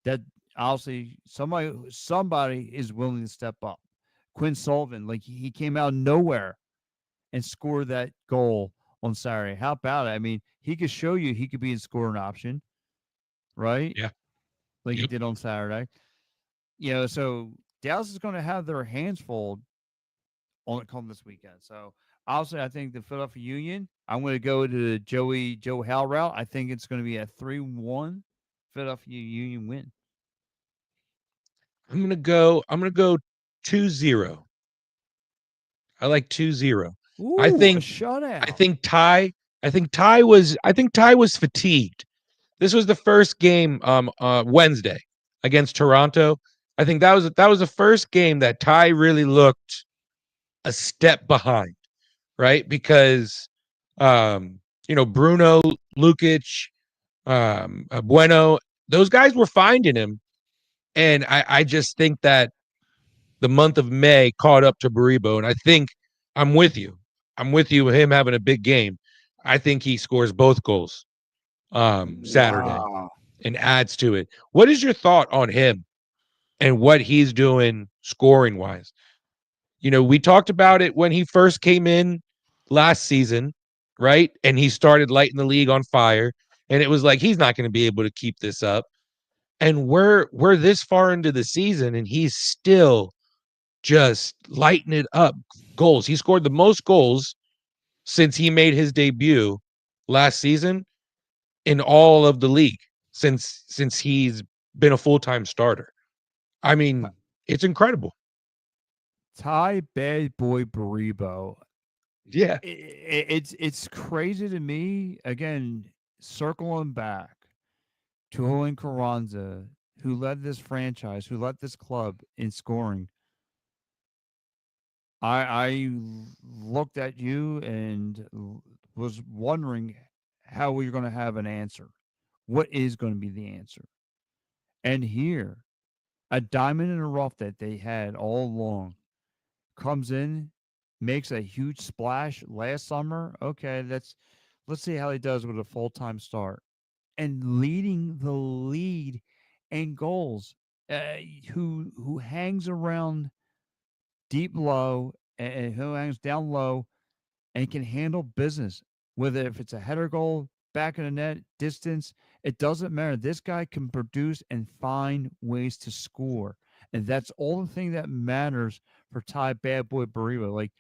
Speaker 2: that obviously somebody is willing to step up. Quinn Sullivan, like he came out of nowhere and scored that goal on Saturday. How about it? I mean, he could show you he could be in scoring option, right?
Speaker 3: Yeah.
Speaker 2: Like he did on Saturday. So Dallas is going to have their hands full on it come this weekend. So obviously, I think the Philadelphia Union, I'm going to go to the Joe Hal route. I think it's going to be a 3-1 Philadelphia Union win.
Speaker 3: I'm going to go 2-0. I like 2-0.
Speaker 2: Ooh,
Speaker 3: I think
Speaker 2: a shutout.
Speaker 3: I think Ty was fatigued. This was the first game Wednesday against Toronto. I think that was the first game that Ty really looked a step behind, right? Because Bruno, Lukic, Bueno, those guys were finding him. And I just think that the month of May caught up to Baribo. And I think I'm with you. I'm with you with him having a big game. I think he scores both goals Saturday
Speaker 2: Wow.
Speaker 3: and adds to it. What is your thought on him and what he's doing scoring wise? We talked about it when he first came in last season, right? And he started lighting the league on fire. And it was like, he's not going to be able to keep this up. And we're this far into the season, and he's still just lighting it up. Goals. He scored the most goals since he made his debut last season in all of the league since he's been a full-time starter. I mean, it's incredible.
Speaker 2: Ty Bad Boy Baribo.
Speaker 3: Yeah.
Speaker 2: It's crazy to me. Again, circling back to Julian Carranza, who led this franchise, who led this club in scoring. I looked at you and was wondering how we're going to have an answer. What is going to be the answer? And here, a diamond in the rough that they had all along comes in, makes a huge splash last summer. Okay, let's see how he does with a full-time start. And leading the lead in goals, who hangs around deep low and who hangs down low and can handle business. Whether if it's a header goal, back in the net, distance, it doesn't matter. This guy can produce and find ways to score. And that's all the thing that matters for Ty Bad Boy Baribo. Like,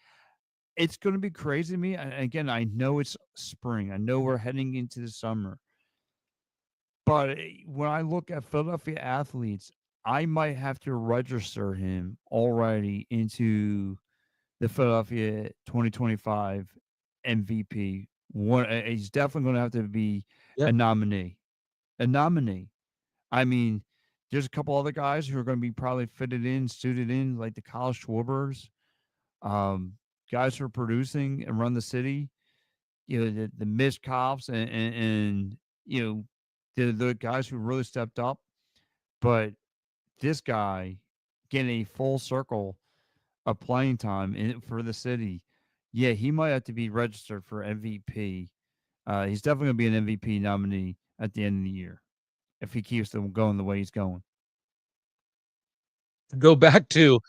Speaker 2: it's going to be crazy to me. And again, I know it's spring. I know we're heading into the summer. But when I look at Philadelphia athletes, I might have to register him already into the Philadelphia 2025 MVP. He's definitely going to have to be
Speaker 3: Yeah.
Speaker 2: a nominee. A nominee. I mean, there's a couple other guys who are going to be probably fitted in, suited in, like the Kyle Schwarbers, um, guys who are producing and run the city. The Mitch Cops and the guys who really stepped up. But this guy getting a full circle of playing time for the city, yeah, he might have to be registered for MVP. He's definitely going to be an MVP nominee at the end of the year if he keeps them going the way he's going.
Speaker 3: Go back to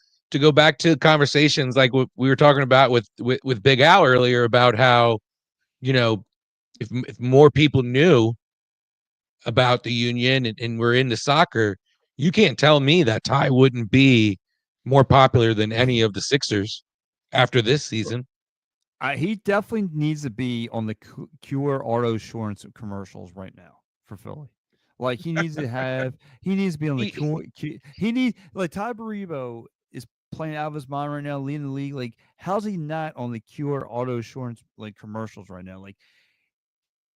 Speaker 3: conversations like what we were talking about with Big Al earlier about how, you know, if more people knew about the union and we're into soccer, you can't tell me that Ty wouldn't be more popular than any of the Sixers after this season.
Speaker 2: He definitely needs to be on the Cure Auto Insurance commercials right now for Philly. Like he needs to be on the
Speaker 3: He,
Speaker 2: Cure. He needs like Ty Baribo is playing out of his mind right now, leading the league. Like, how's he not on the Cure Auto Insurance like commercials right now? Like,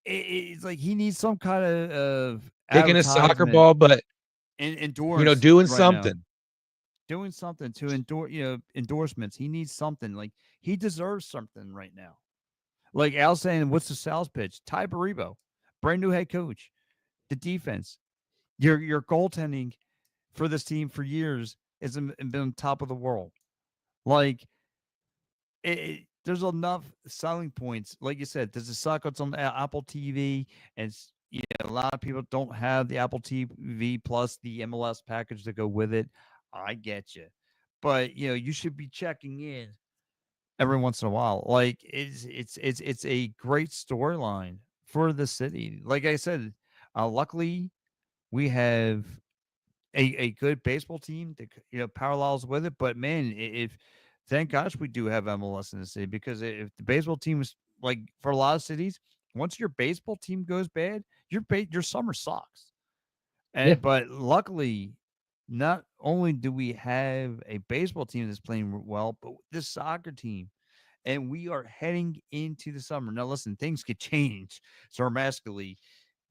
Speaker 2: it's like he needs some kind of
Speaker 3: Kicking a soccer
Speaker 2: advertisement
Speaker 3: ball, but
Speaker 2: and endurance
Speaker 3: doing
Speaker 2: right now.
Speaker 3: something.
Speaker 2: Doing something to endorse, endorsements. He needs something. Like, he deserves something right now. Like Al saying, what's the sales pitch? Ty Baribo, brand new head coach. The defense, your goaltending for this team for years has been top of the world. Like, there's enough selling points. Like you said, does it suck? It's on Apple TV, and a lot of people don't have the Apple TV plus the MLS package to go with it. I get you, but you should be checking in every once in a while. Like, it's a great storyline for the city. Like I said, luckily we have a good baseball team that parallels with it. But man, if thank gosh we do have MLS in the city, because if the baseball team is like for a lot of cities, once your baseball team goes bad, your summer sucks.
Speaker 3: Yeah.
Speaker 2: But luckily, not only do we have a baseball team that's playing well, but this soccer team, and we are heading into the summer. Now, listen, things could change dramatically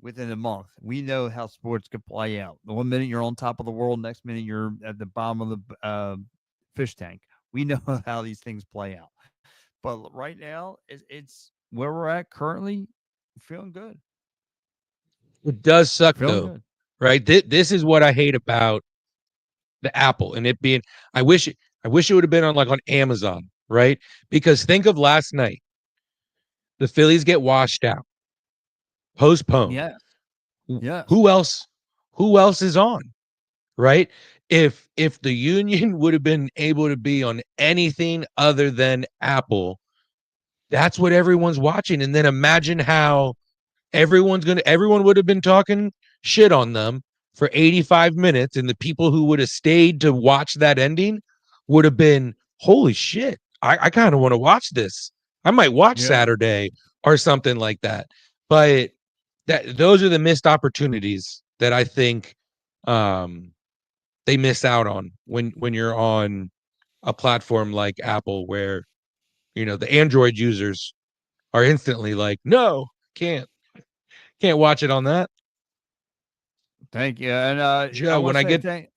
Speaker 2: within a month. We know how sports can play out. The 1 minute you're on top of the world, next minute you're at the bottom of the fish tank. We know how these things play out. But right now, it's where we're at currently. Feeling good.
Speaker 3: It does suck
Speaker 2: Feeling
Speaker 3: though,
Speaker 2: good.
Speaker 3: right? This is what I hate about the Apple and it being. I wish it would have been on like on Amazon, right? Because think of last night. The Phillies get washed out, postponed.
Speaker 2: Yes. Yes.
Speaker 3: Who else? Who else is on? Right? If the Union would have been able to be on anything other than Apple, that's what everyone's watching. And then imagine how everyone would have been talking shit on them for 85 minutes, and the people who would have stayed to watch that ending would have been, holy shit, I kind of want to watch this. I might watch
Speaker 2: Yeah.
Speaker 3: Saturday or something like that. But those are the missed opportunities that I think they miss out on when you're on a platform like Apple, where the Android users are instantly like, no, can't watch it on that.
Speaker 2: Thank you. And I
Speaker 3: Joe,
Speaker 2: want
Speaker 3: when
Speaker 2: to
Speaker 3: I
Speaker 2: say
Speaker 3: get
Speaker 2: thank.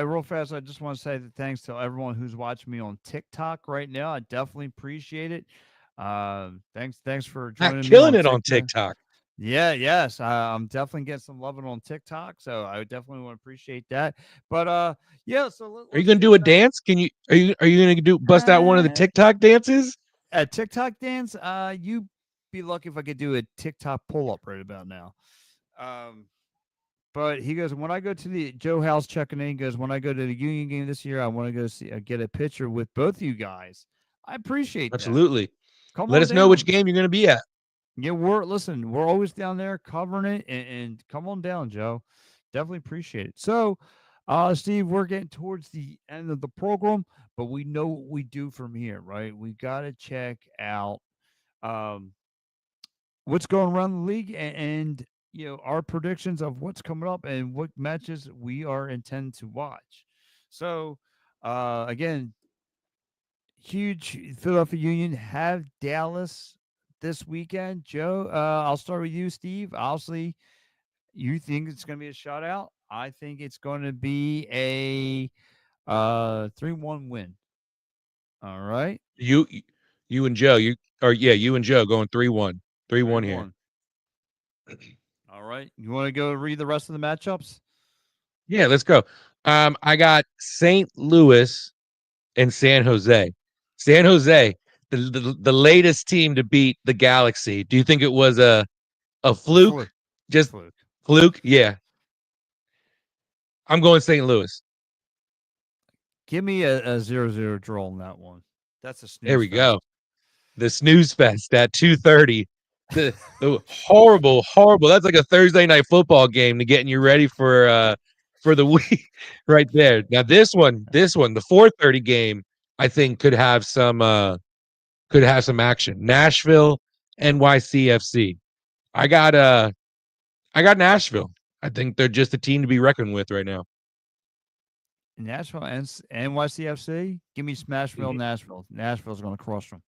Speaker 2: Real fast, I just want to say that thanks to everyone who's watching me on TikTok right now. I definitely appreciate it. Thanks for joining me
Speaker 3: killing
Speaker 2: on
Speaker 3: it on
Speaker 2: TikTok.
Speaker 3: TikTok.
Speaker 2: Yeah, yes, I'm definitely getting some loving on TikTok, so I would definitely want to appreciate that. But yeah, so
Speaker 3: Are you
Speaker 2: let's
Speaker 3: gonna
Speaker 2: get
Speaker 3: do a
Speaker 2: back
Speaker 3: dance? Are you gonna bust out one of the
Speaker 2: uh,
Speaker 3: TikTok dances?
Speaker 2: a TikTok dance. You be lucky if I could do a TikTok pull up right about now. Um, But he goes, when I go to the Joe House checking in, he goes, when I go to the Union game this year, I want to go see get a picture with both you guys. I appreciate that.
Speaker 3: Absolutely.
Speaker 2: Come
Speaker 3: Let
Speaker 2: on
Speaker 3: us know which
Speaker 2: down.
Speaker 3: game you're gonna be at.
Speaker 2: Yeah, we're always down there covering it, and come on down, Joe. Definitely appreciate it. So, Steve, we're getting towards the end of the program, but we know what we do from here, right? We got to check out um, what's going around the league and our predictions of what's coming up and what matches we are intend to watch. So again, huge Philadelphia Union have Dallas this weekend. Joe, I'll start with you, Steve. Obviously, you think it's going to be a shutout. I think it's going to be a 3-1 win. All right.
Speaker 3: You you and Joe, you and Joe going 3-1. 3-1 here.
Speaker 2: 3-1. All right. You want to go read the rest of the matchups?
Speaker 3: Yeah, let's go. I got St. Louis and San Jose. San Jose, the latest team to beat the Galaxy. Do you think it was a fluke?
Speaker 2: Fluke.
Speaker 3: Just
Speaker 2: Fluke.
Speaker 3: fluke? Yeah. I'm going St. Louis.
Speaker 2: Give me a 0-0 draw on that one. That's a
Speaker 3: There
Speaker 2: snooze
Speaker 3: we
Speaker 2: fest.
Speaker 3: go. The snooze fest at 2:30. The horrible. That's like a Thursday night football game to getting you ready for the week right there. Now this one, the 4:30 game, I think could have some action. Nashville, NYCFC. I got I got Nashville. I think they're just a team to be reckoned with right now.
Speaker 2: Nashville and NYCFC. Give me Smashville,
Speaker 3: Mhm.
Speaker 2: Nashville. Nashville's going to crush them.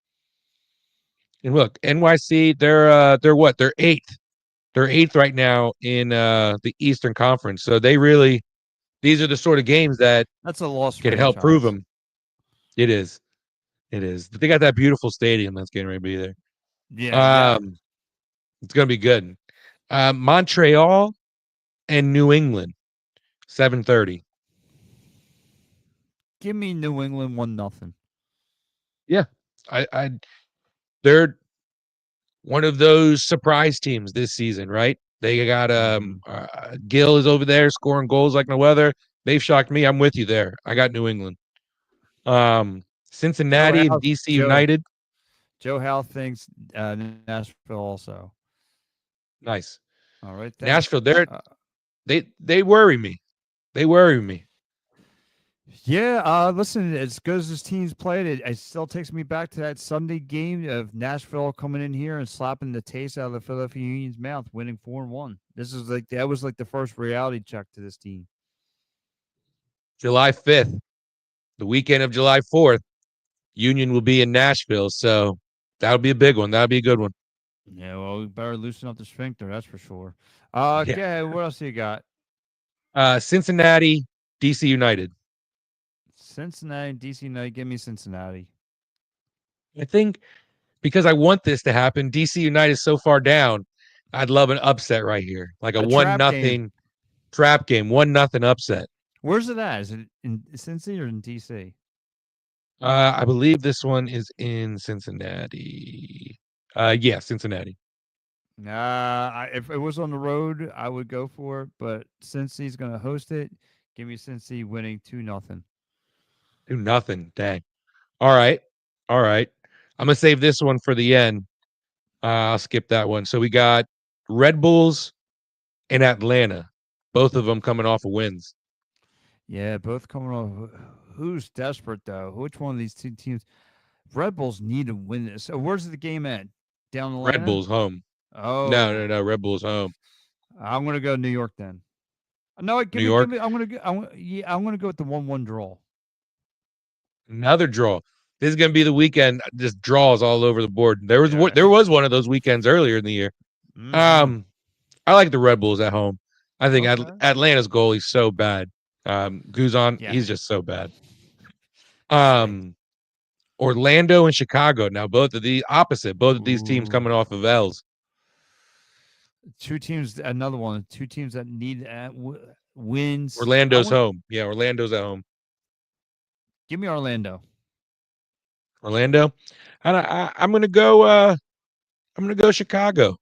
Speaker 3: And look, NYC, they're what? They're eighth. They're eighth right now in the Eastern Conference. So these are the sort of games that
Speaker 2: That's a lost
Speaker 3: can help prove
Speaker 2: franchise.
Speaker 3: them. It is. It is. But they got that beautiful stadium that's getting ready to be there.
Speaker 2: Yeah, yeah.
Speaker 3: Um, it's gonna be good. Montreal and New England, 7:30.
Speaker 2: Give me New England 1-0.
Speaker 3: Yeah, I they're one of those surprise teams this season, right? They got
Speaker 2: Mm-hmm.
Speaker 3: Gill is over there scoring goals like no other. They've shocked me. I'm with you there. I got New England.
Speaker 2: Joe
Speaker 3: Cincinnati and
Speaker 2: House.
Speaker 3: DC United.
Speaker 2: Joe Howe thinks Nashville also.
Speaker 3: Nice.
Speaker 2: All right, thanks.
Speaker 3: Nashville, they worry me. They worry me.
Speaker 2: Yeah, listen, as good as this team's played, it still takes me back to that Sunday game of Nashville coming in here and slapping the taste out of the Philadelphia Union's mouth, winning 4-1. That was like the first reality check to this team.
Speaker 3: July 5th, the weekend of July 4th, Union will be in Nashville. So that'll be a big one. That'll be a good one.
Speaker 2: Yeah, well, we better loosen up the sphincter, that's for sure.
Speaker 3: Yeah.
Speaker 2: Okay, what else you got?
Speaker 3: Cincinnati, DC United.
Speaker 2: Cincinnati, DC United. Give me Cincinnati.
Speaker 3: I think because I want this to happen, DC United is so far down. I'd love an upset right here, like a
Speaker 2: A
Speaker 3: one
Speaker 2: trap game.
Speaker 3: nothing trap game, 1-0 upset.
Speaker 2: Where's it at? Is it in Cincy or in DC?
Speaker 3: I believe this one is in Cincinnati. Yeah, Cincinnati.
Speaker 2: Nah, if it was on the road, I would go for it. But since he's going to host it, give me Cincy winning 2-0.
Speaker 3: Do nothing. Dang. All right. All right. I'm gonna save this one for the end. I'll skip that one. So we got Red Bulls and Atlanta, both of them coming off of wins.
Speaker 2: Yeah, both coming off. Who's desperate though? Which one of these two teams? Red Bulls need to win this. So where's the game at? Down in
Speaker 3: Red
Speaker 2: Atlanta?
Speaker 3: Bulls home. No,
Speaker 2: Oh,
Speaker 3: no, no. Red Bulls home.
Speaker 2: I'm gonna go New York then. No,
Speaker 3: New
Speaker 2: give
Speaker 3: York,
Speaker 2: me. Yeah, I'm gonna go with the 1-1 draw.
Speaker 3: another draw. This is gonna be the weekend. Just draws all over the board.
Speaker 2: Yeah.
Speaker 3: There was one of those weekends earlier in the year.
Speaker 2: Mm-hmm.
Speaker 3: Um, I like the Red Bulls at home. I think
Speaker 2: Okay.
Speaker 3: Atlanta's goalie's so bad. Guzan,
Speaker 2: Yeah.
Speaker 3: he's just so bad.
Speaker 2: Stink.
Speaker 3: Um, Orlando and Chicago. Now both of the opposite. Both of these teams
Speaker 2: Ooh.
Speaker 3: coming off of L's.
Speaker 2: Two teams. Another one. Two teams that need wins. I
Speaker 3: Orlando's
Speaker 2: want.
Speaker 3: home. Yeah, Orlando's at home.
Speaker 2: Give me Orlando.
Speaker 3: Orlando. And I'm gonna go I'm gonna go Chicago.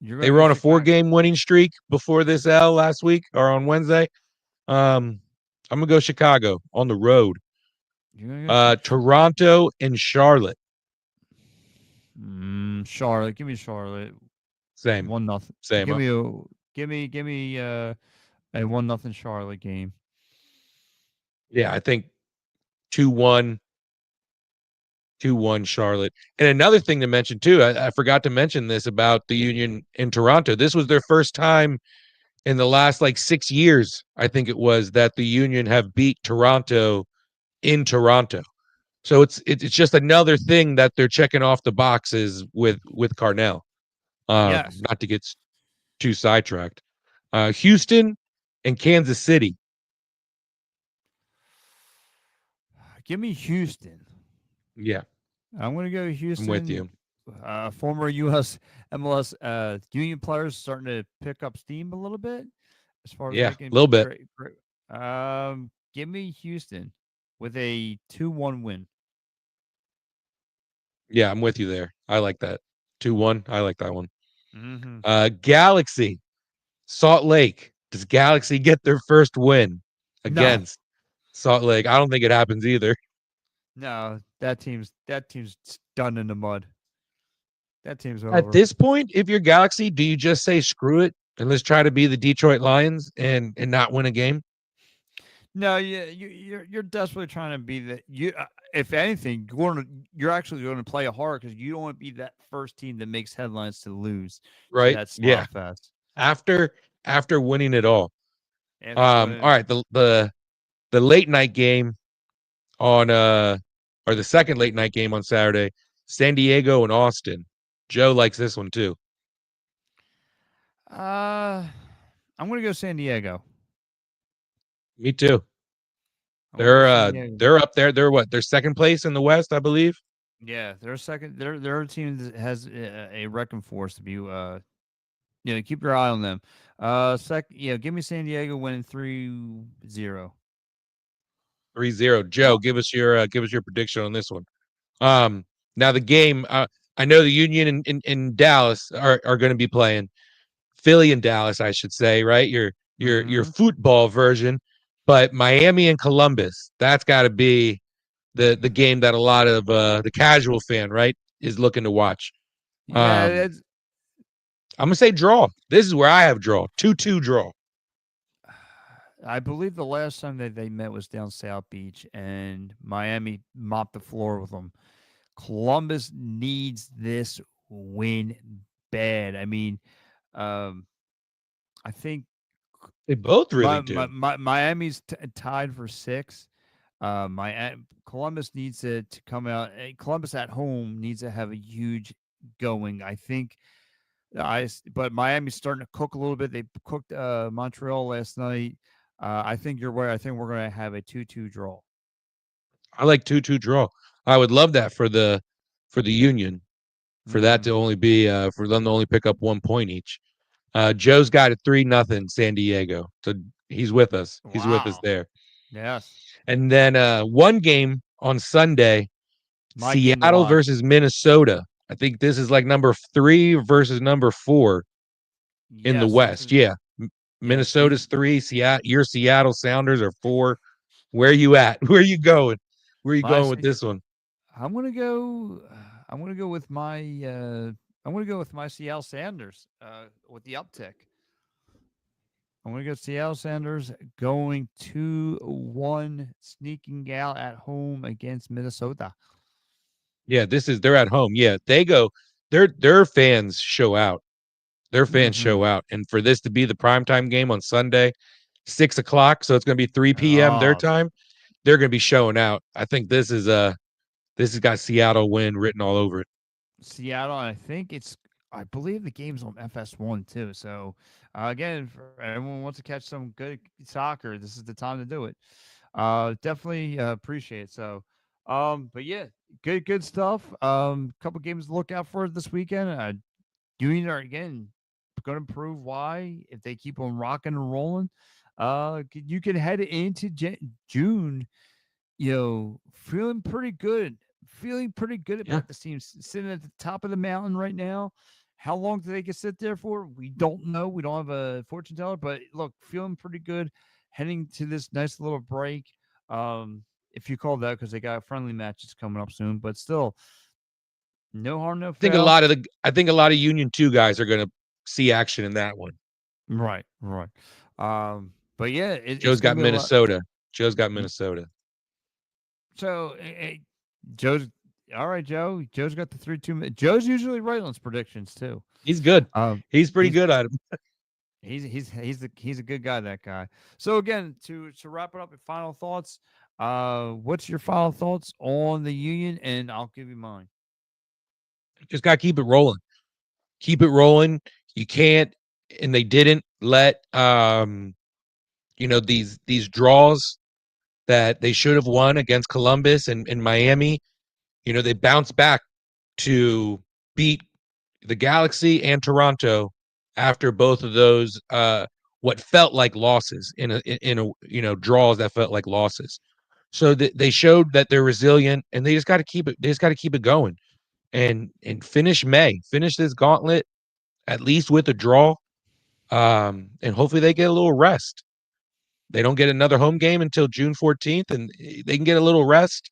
Speaker 2: You're
Speaker 3: They
Speaker 2: gonna
Speaker 3: were
Speaker 2: go
Speaker 3: on a
Speaker 2: Chicago.
Speaker 3: 4-game winning streak before this L last week or on Wednesday. I'm gonna go Chicago on the road.
Speaker 2: You're gonna go.
Speaker 3: Toronto and Charlotte.
Speaker 2: Charlotte. Give me Charlotte.
Speaker 3: Same.
Speaker 2: 1-0.
Speaker 3: Same.
Speaker 2: Give me a 1-0 Charlotte game.
Speaker 3: Yeah, I think 2-1, 2-1 Charlotte. And another thing to mention too, I forgot to mention this about the Union in Toronto. This was their first time in the last like 6 years, I think it was, that the Union have beat Toronto in Toronto. So it's just another thing that they're checking off the boxes with Carnell.
Speaker 2: Yes.
Speaker 3: Not to get too sidetracked. Houston and Kansas City.
Speaker 2: Give me Houston.
Speaker 3: Yeah,
Speaker 2: I'm gonna go
Speaker 3: I'm with
Speaker 2: Houston.
Speaker 3: you.
Speaker 2: Former U.S. MLS Union players starting to pick up steam a little bit as far as
Speaker 3: Yeah, a
Speaker 2: making
Speaker 3: little bit.
Speaker 2: great. Give me Houston with a 2-1 win.
Speaker 3: Yeah, I'm with you there. I like that. 2-1. I like that one.
Speaker 2: Mm-hmm.
Speaker 3: Galaxy, Salt Lake. Does Galaxy get their first win
Speaker 2: No,
Speaker 3: against Salt Lake? I don't think it happens either.
Speaker 2: no, that team's done in the mud. That team's
Speaker 3: At
Speaker 2: over.
Speaker 3: this point, if you're Galaxy, do you just say screw it and let's try to be the Detroit Lions and not win a game?
Speaker 2: No, you're desperately trying to be the you. If anything, you're actually going to play hard because you don't want to be that first team that makes headlines to lose to
Speaker 3: Right?
Speaker 2: that
Speaker 3: Yeah.
Speaker 2: slot fest.
Speaker 3: After winning it all.
Speaker 2: After
Speaker 3: All
Speaker 2: winning,
Speaker 3: right, the late night game on or the second late night game on Saturday, San Diego and Austin. Joe likes this one too.
Speaker 2: I'm going to go San Diego.
Speaker 3: Me too.
Speaker 2: I'm going to go San Diego.
Speaker 3: They're up there. They're what? They're second place in the West, I believe.
Speaker 2: Yeah, they're second. They're a team that has a reckon force to be. Keep your eye on them. Give me San Diego winning 3-0.
Speaker 3: 3-0. Joe, give us your prediction on this one. Now the game, I know the Union in Dallas are going to be playing Philly and Dallas, I should say, right? Your
Speaker 2: Mm-hmm.
Speaker 3: football version, but Miami and Columbus, that's got to be the game that a lot of the casual fan, right, is looking to watch.
Speaker 2: Yeah,
Speaker 3: Um, I'm gonna say draw. This is where I have draw. 2-2 draw.
Speaker 2: I believe the last time that they met was down South Beach, and Miami mopped the floor with them. Columbus needs this win bad. I mean, um, I think
Speaker 3: They both really do.
Speaker 2: Miami's tied for 6. Columbus needs to come out. Columbus at home needs to have a huge going. I think but Miami's starting to cook a little bit. They cooked Montreal last night. I think you're right. I think we're going to have a 2-2 draw.
Speaker 3: I like 2-2 draw. I would love that for the Union, for that to
Speaker 2: Mm,
Speaker 3: only be for them to only pick up 1 point each. Joe's got it 3-0 San Diego. So he's with us. He's with us
Speaker 2: wow.
Speaker 3: there.
Speaker 2: Yes.
Speaker 3: And then one game on Sunday,
Speaker 2: My game to
Speaker 3: Seattle
Speaker 2: watch.
Speaker 3: versus Minnesota. I think this is like number 3 versus number 4 in the
Speaker 2: Yes. This
Speaker 3: West.
Speaker 2: is,
Speaker 3: Yeah.
Speaker 2: yes. The
Speaker 3: Minnesota's 3, Seattle, your Seattle Sounders are 4. Where are you at? Where are you going? Where are you
Speaker 2: my
Speaker 3: going with this one?
Speaker 2: I'm gonna go. I'm gonna go with my. I'm gonna go with my Seattle Sanders. With the uptick, I'm gonna go Seattle Sanders going 2-1, sneaking out at home against Minnesota.
Speaker 3: Yeah, they're at home. Yeah, they go. Their fans show out. Their fans
Speaker 2: Mm-hmm.
Speaker 3: show out, and for this to be the primetime game on Sunday, 6 o'clock, so it's going to be 3 p.m. their
Speaker 2: Oh,
Speaker 3: time. They're going to be showing out. I think this has got Seattle win written all over it.
Speaker 2: Seattle. And I think it's. I believe the game's on FS1 too. So again, for everyone who wants to catch some good soccer, this is the time to do it. Definitely appreciate it. So, but yeah, good stuff. Couple games to look out for this weekend. Union are again going to prove why if they keep on rocking and rolling. You can head into June, feeling pretty good
Speaker 3: Yeah,
Speaker 2: about this team sitting at the top of the mountain right now. How long do they can sit there for? We don't know. We don't have a fortune teller, but look, feeling pretty good heading to this nice little break. If you call that because they got friendly matches coming up soon, but still, no harm, no foul.
Speaker 3: I think a lot of Union 2 guys are going to see action in that one.
Speaker 2: Right, right. But yeah, it's
Speaker 3: Joe's
Speaker 2: gonna
Speaker 3: got
Speaker 2: be a lot.
Speaker 3: Minnesota. Joe's got
Speaker 2: y-
Speaker 3: Minnesota.
Speaker 2: So, Joe's all right. Joe's got the 3-2. Joe's usually right on his predictions too.
Speaker 3: He's good.
Speaker 2: Um,
Speaker 3: He's pretty
Speaker 2: he's
Speaker 3: good at it.
Speaker 2: he's a good guy. That guy. So again, to wrap it up, with final thoughts. What's your final thoughts on the Union? And I'll give you mine.
Speaker 3: Just got to keep it rolling. Keep it rolling. You can't, and they didn't let these draws that they should have won against Columbus and Miami. They bounced back to beat the Galaxy and Toronto after both of those what felt like losses in a draws that felt like losses. So they showed that they're resilient, and they just got to keep it. They just got to keep it going and finish this gauntlet at least with a draw, and hopefully they get a little rest. They don't get another home game until June 14th, and they can get a little rest.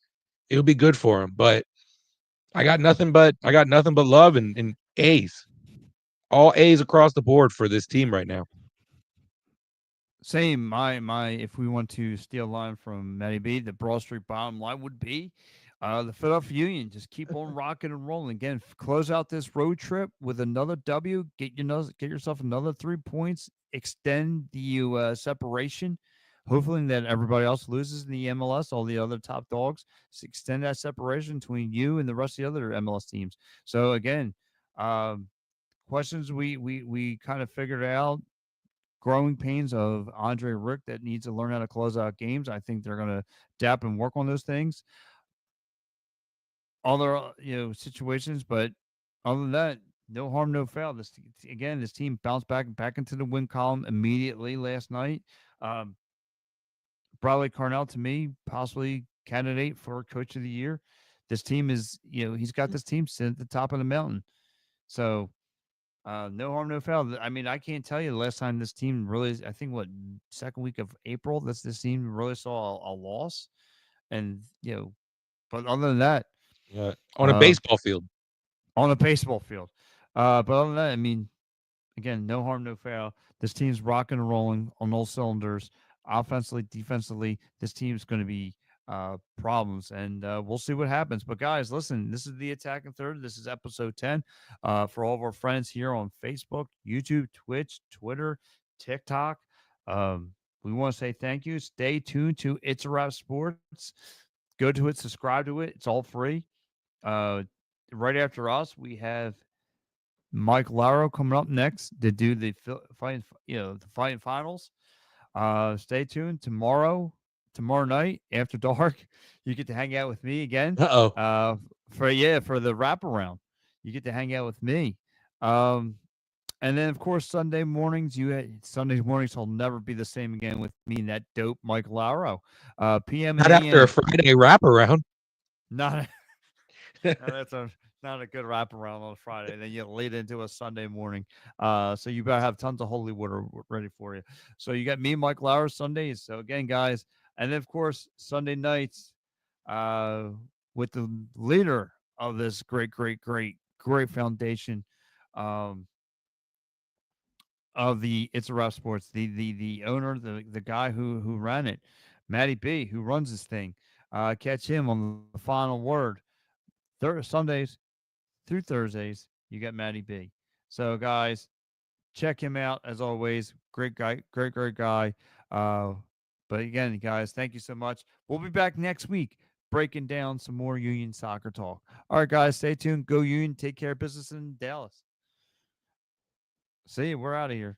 Speaker 3: It'll be good for them. But I got nothing but love and A's, all A's across the board for this team right now.
Speaker 2: Same. My. If we want to steal a line from Matty B, the Broad Street bottom line would be, the Philadelphia Union just keep on rocking and rolling. Again, close out this road trip with another W. Get yourself another 3 points. Extend the separation. Hopefully that everybody else loses in the MLS, all the other top dogs. Extend that separation between you and the rest of the other MLS teams. So again, um, questions we kind of figured out growing pains of Andre Rick that needs to learn how to close out games. I think they're going to adapt and work on those things. Other situations, but other than that, no harm, no foul. This team bounced back into the win column immediately last night. Um, Bradley Carnell to me possibly candidate for coach of the year. This team is he's got this team sitting at the top of the mountain. So no harm, no foul. I mean, I can't tell you the last time this team really. I think what second week of April. This team really saw a loss, and But other than that,
Speaker 3: On a
Speaker 2: uh,
Speaker 3: baseball field.
Speaker 2: on a baseball field. But other than that, I mean, again, no harm, no foul. This team's rocking and rolling on all cylinders, offensively, defensively. This team's going to be problems, and we'll see what happens. But guys, listen, this is the Attack and Third. This is episode 10. For all of our friends here on Facebook, YouTube, Twitch, Twitter, TikTok, um, we want to say thank you. Stay tuned to It's a Wrap Sports. Go to it, subscribe to it. It's all free. Uh, right after us, we have Mike Laro coming up next to do the the fighting finals. Stay tuned tomorrow night after dark. You get to hang out with me again.
Speaker 3: Uh-oh.
Speaker 2: For the wraparound, you get to hang out with me. Um, and then of course Sunday mornings will never be the same again with me and that dope Mike Lauro. PM and
Speaker 3: Not after a
Speaker 2: AM.
Speaker 3: Friday wraparound.
Speaker 2: Not no, that's not a good wraparound on a Friday. Then you lead into a Sunday morning. So you better have tons of holy water ready for you. So you got me, Mike Lauer, Sundays. So again, guys, and then of course Sunday nights, uh, with the leader of this great foundation, um, of the It's a Rap Sports, the owner, the guy who ran it, Matty B, who runs this thing. Catch him on the final word. Sundays through Thursdays, you got Matty B. So, guys, check him out as always. Great guy, great guy. Uh, but again, guys, thank you so much. We'll be back next week breaking down some more Union soccer talk. All right, guys, stay tuned. Go Union. Take care of business in Dallas. See you. We're out of here.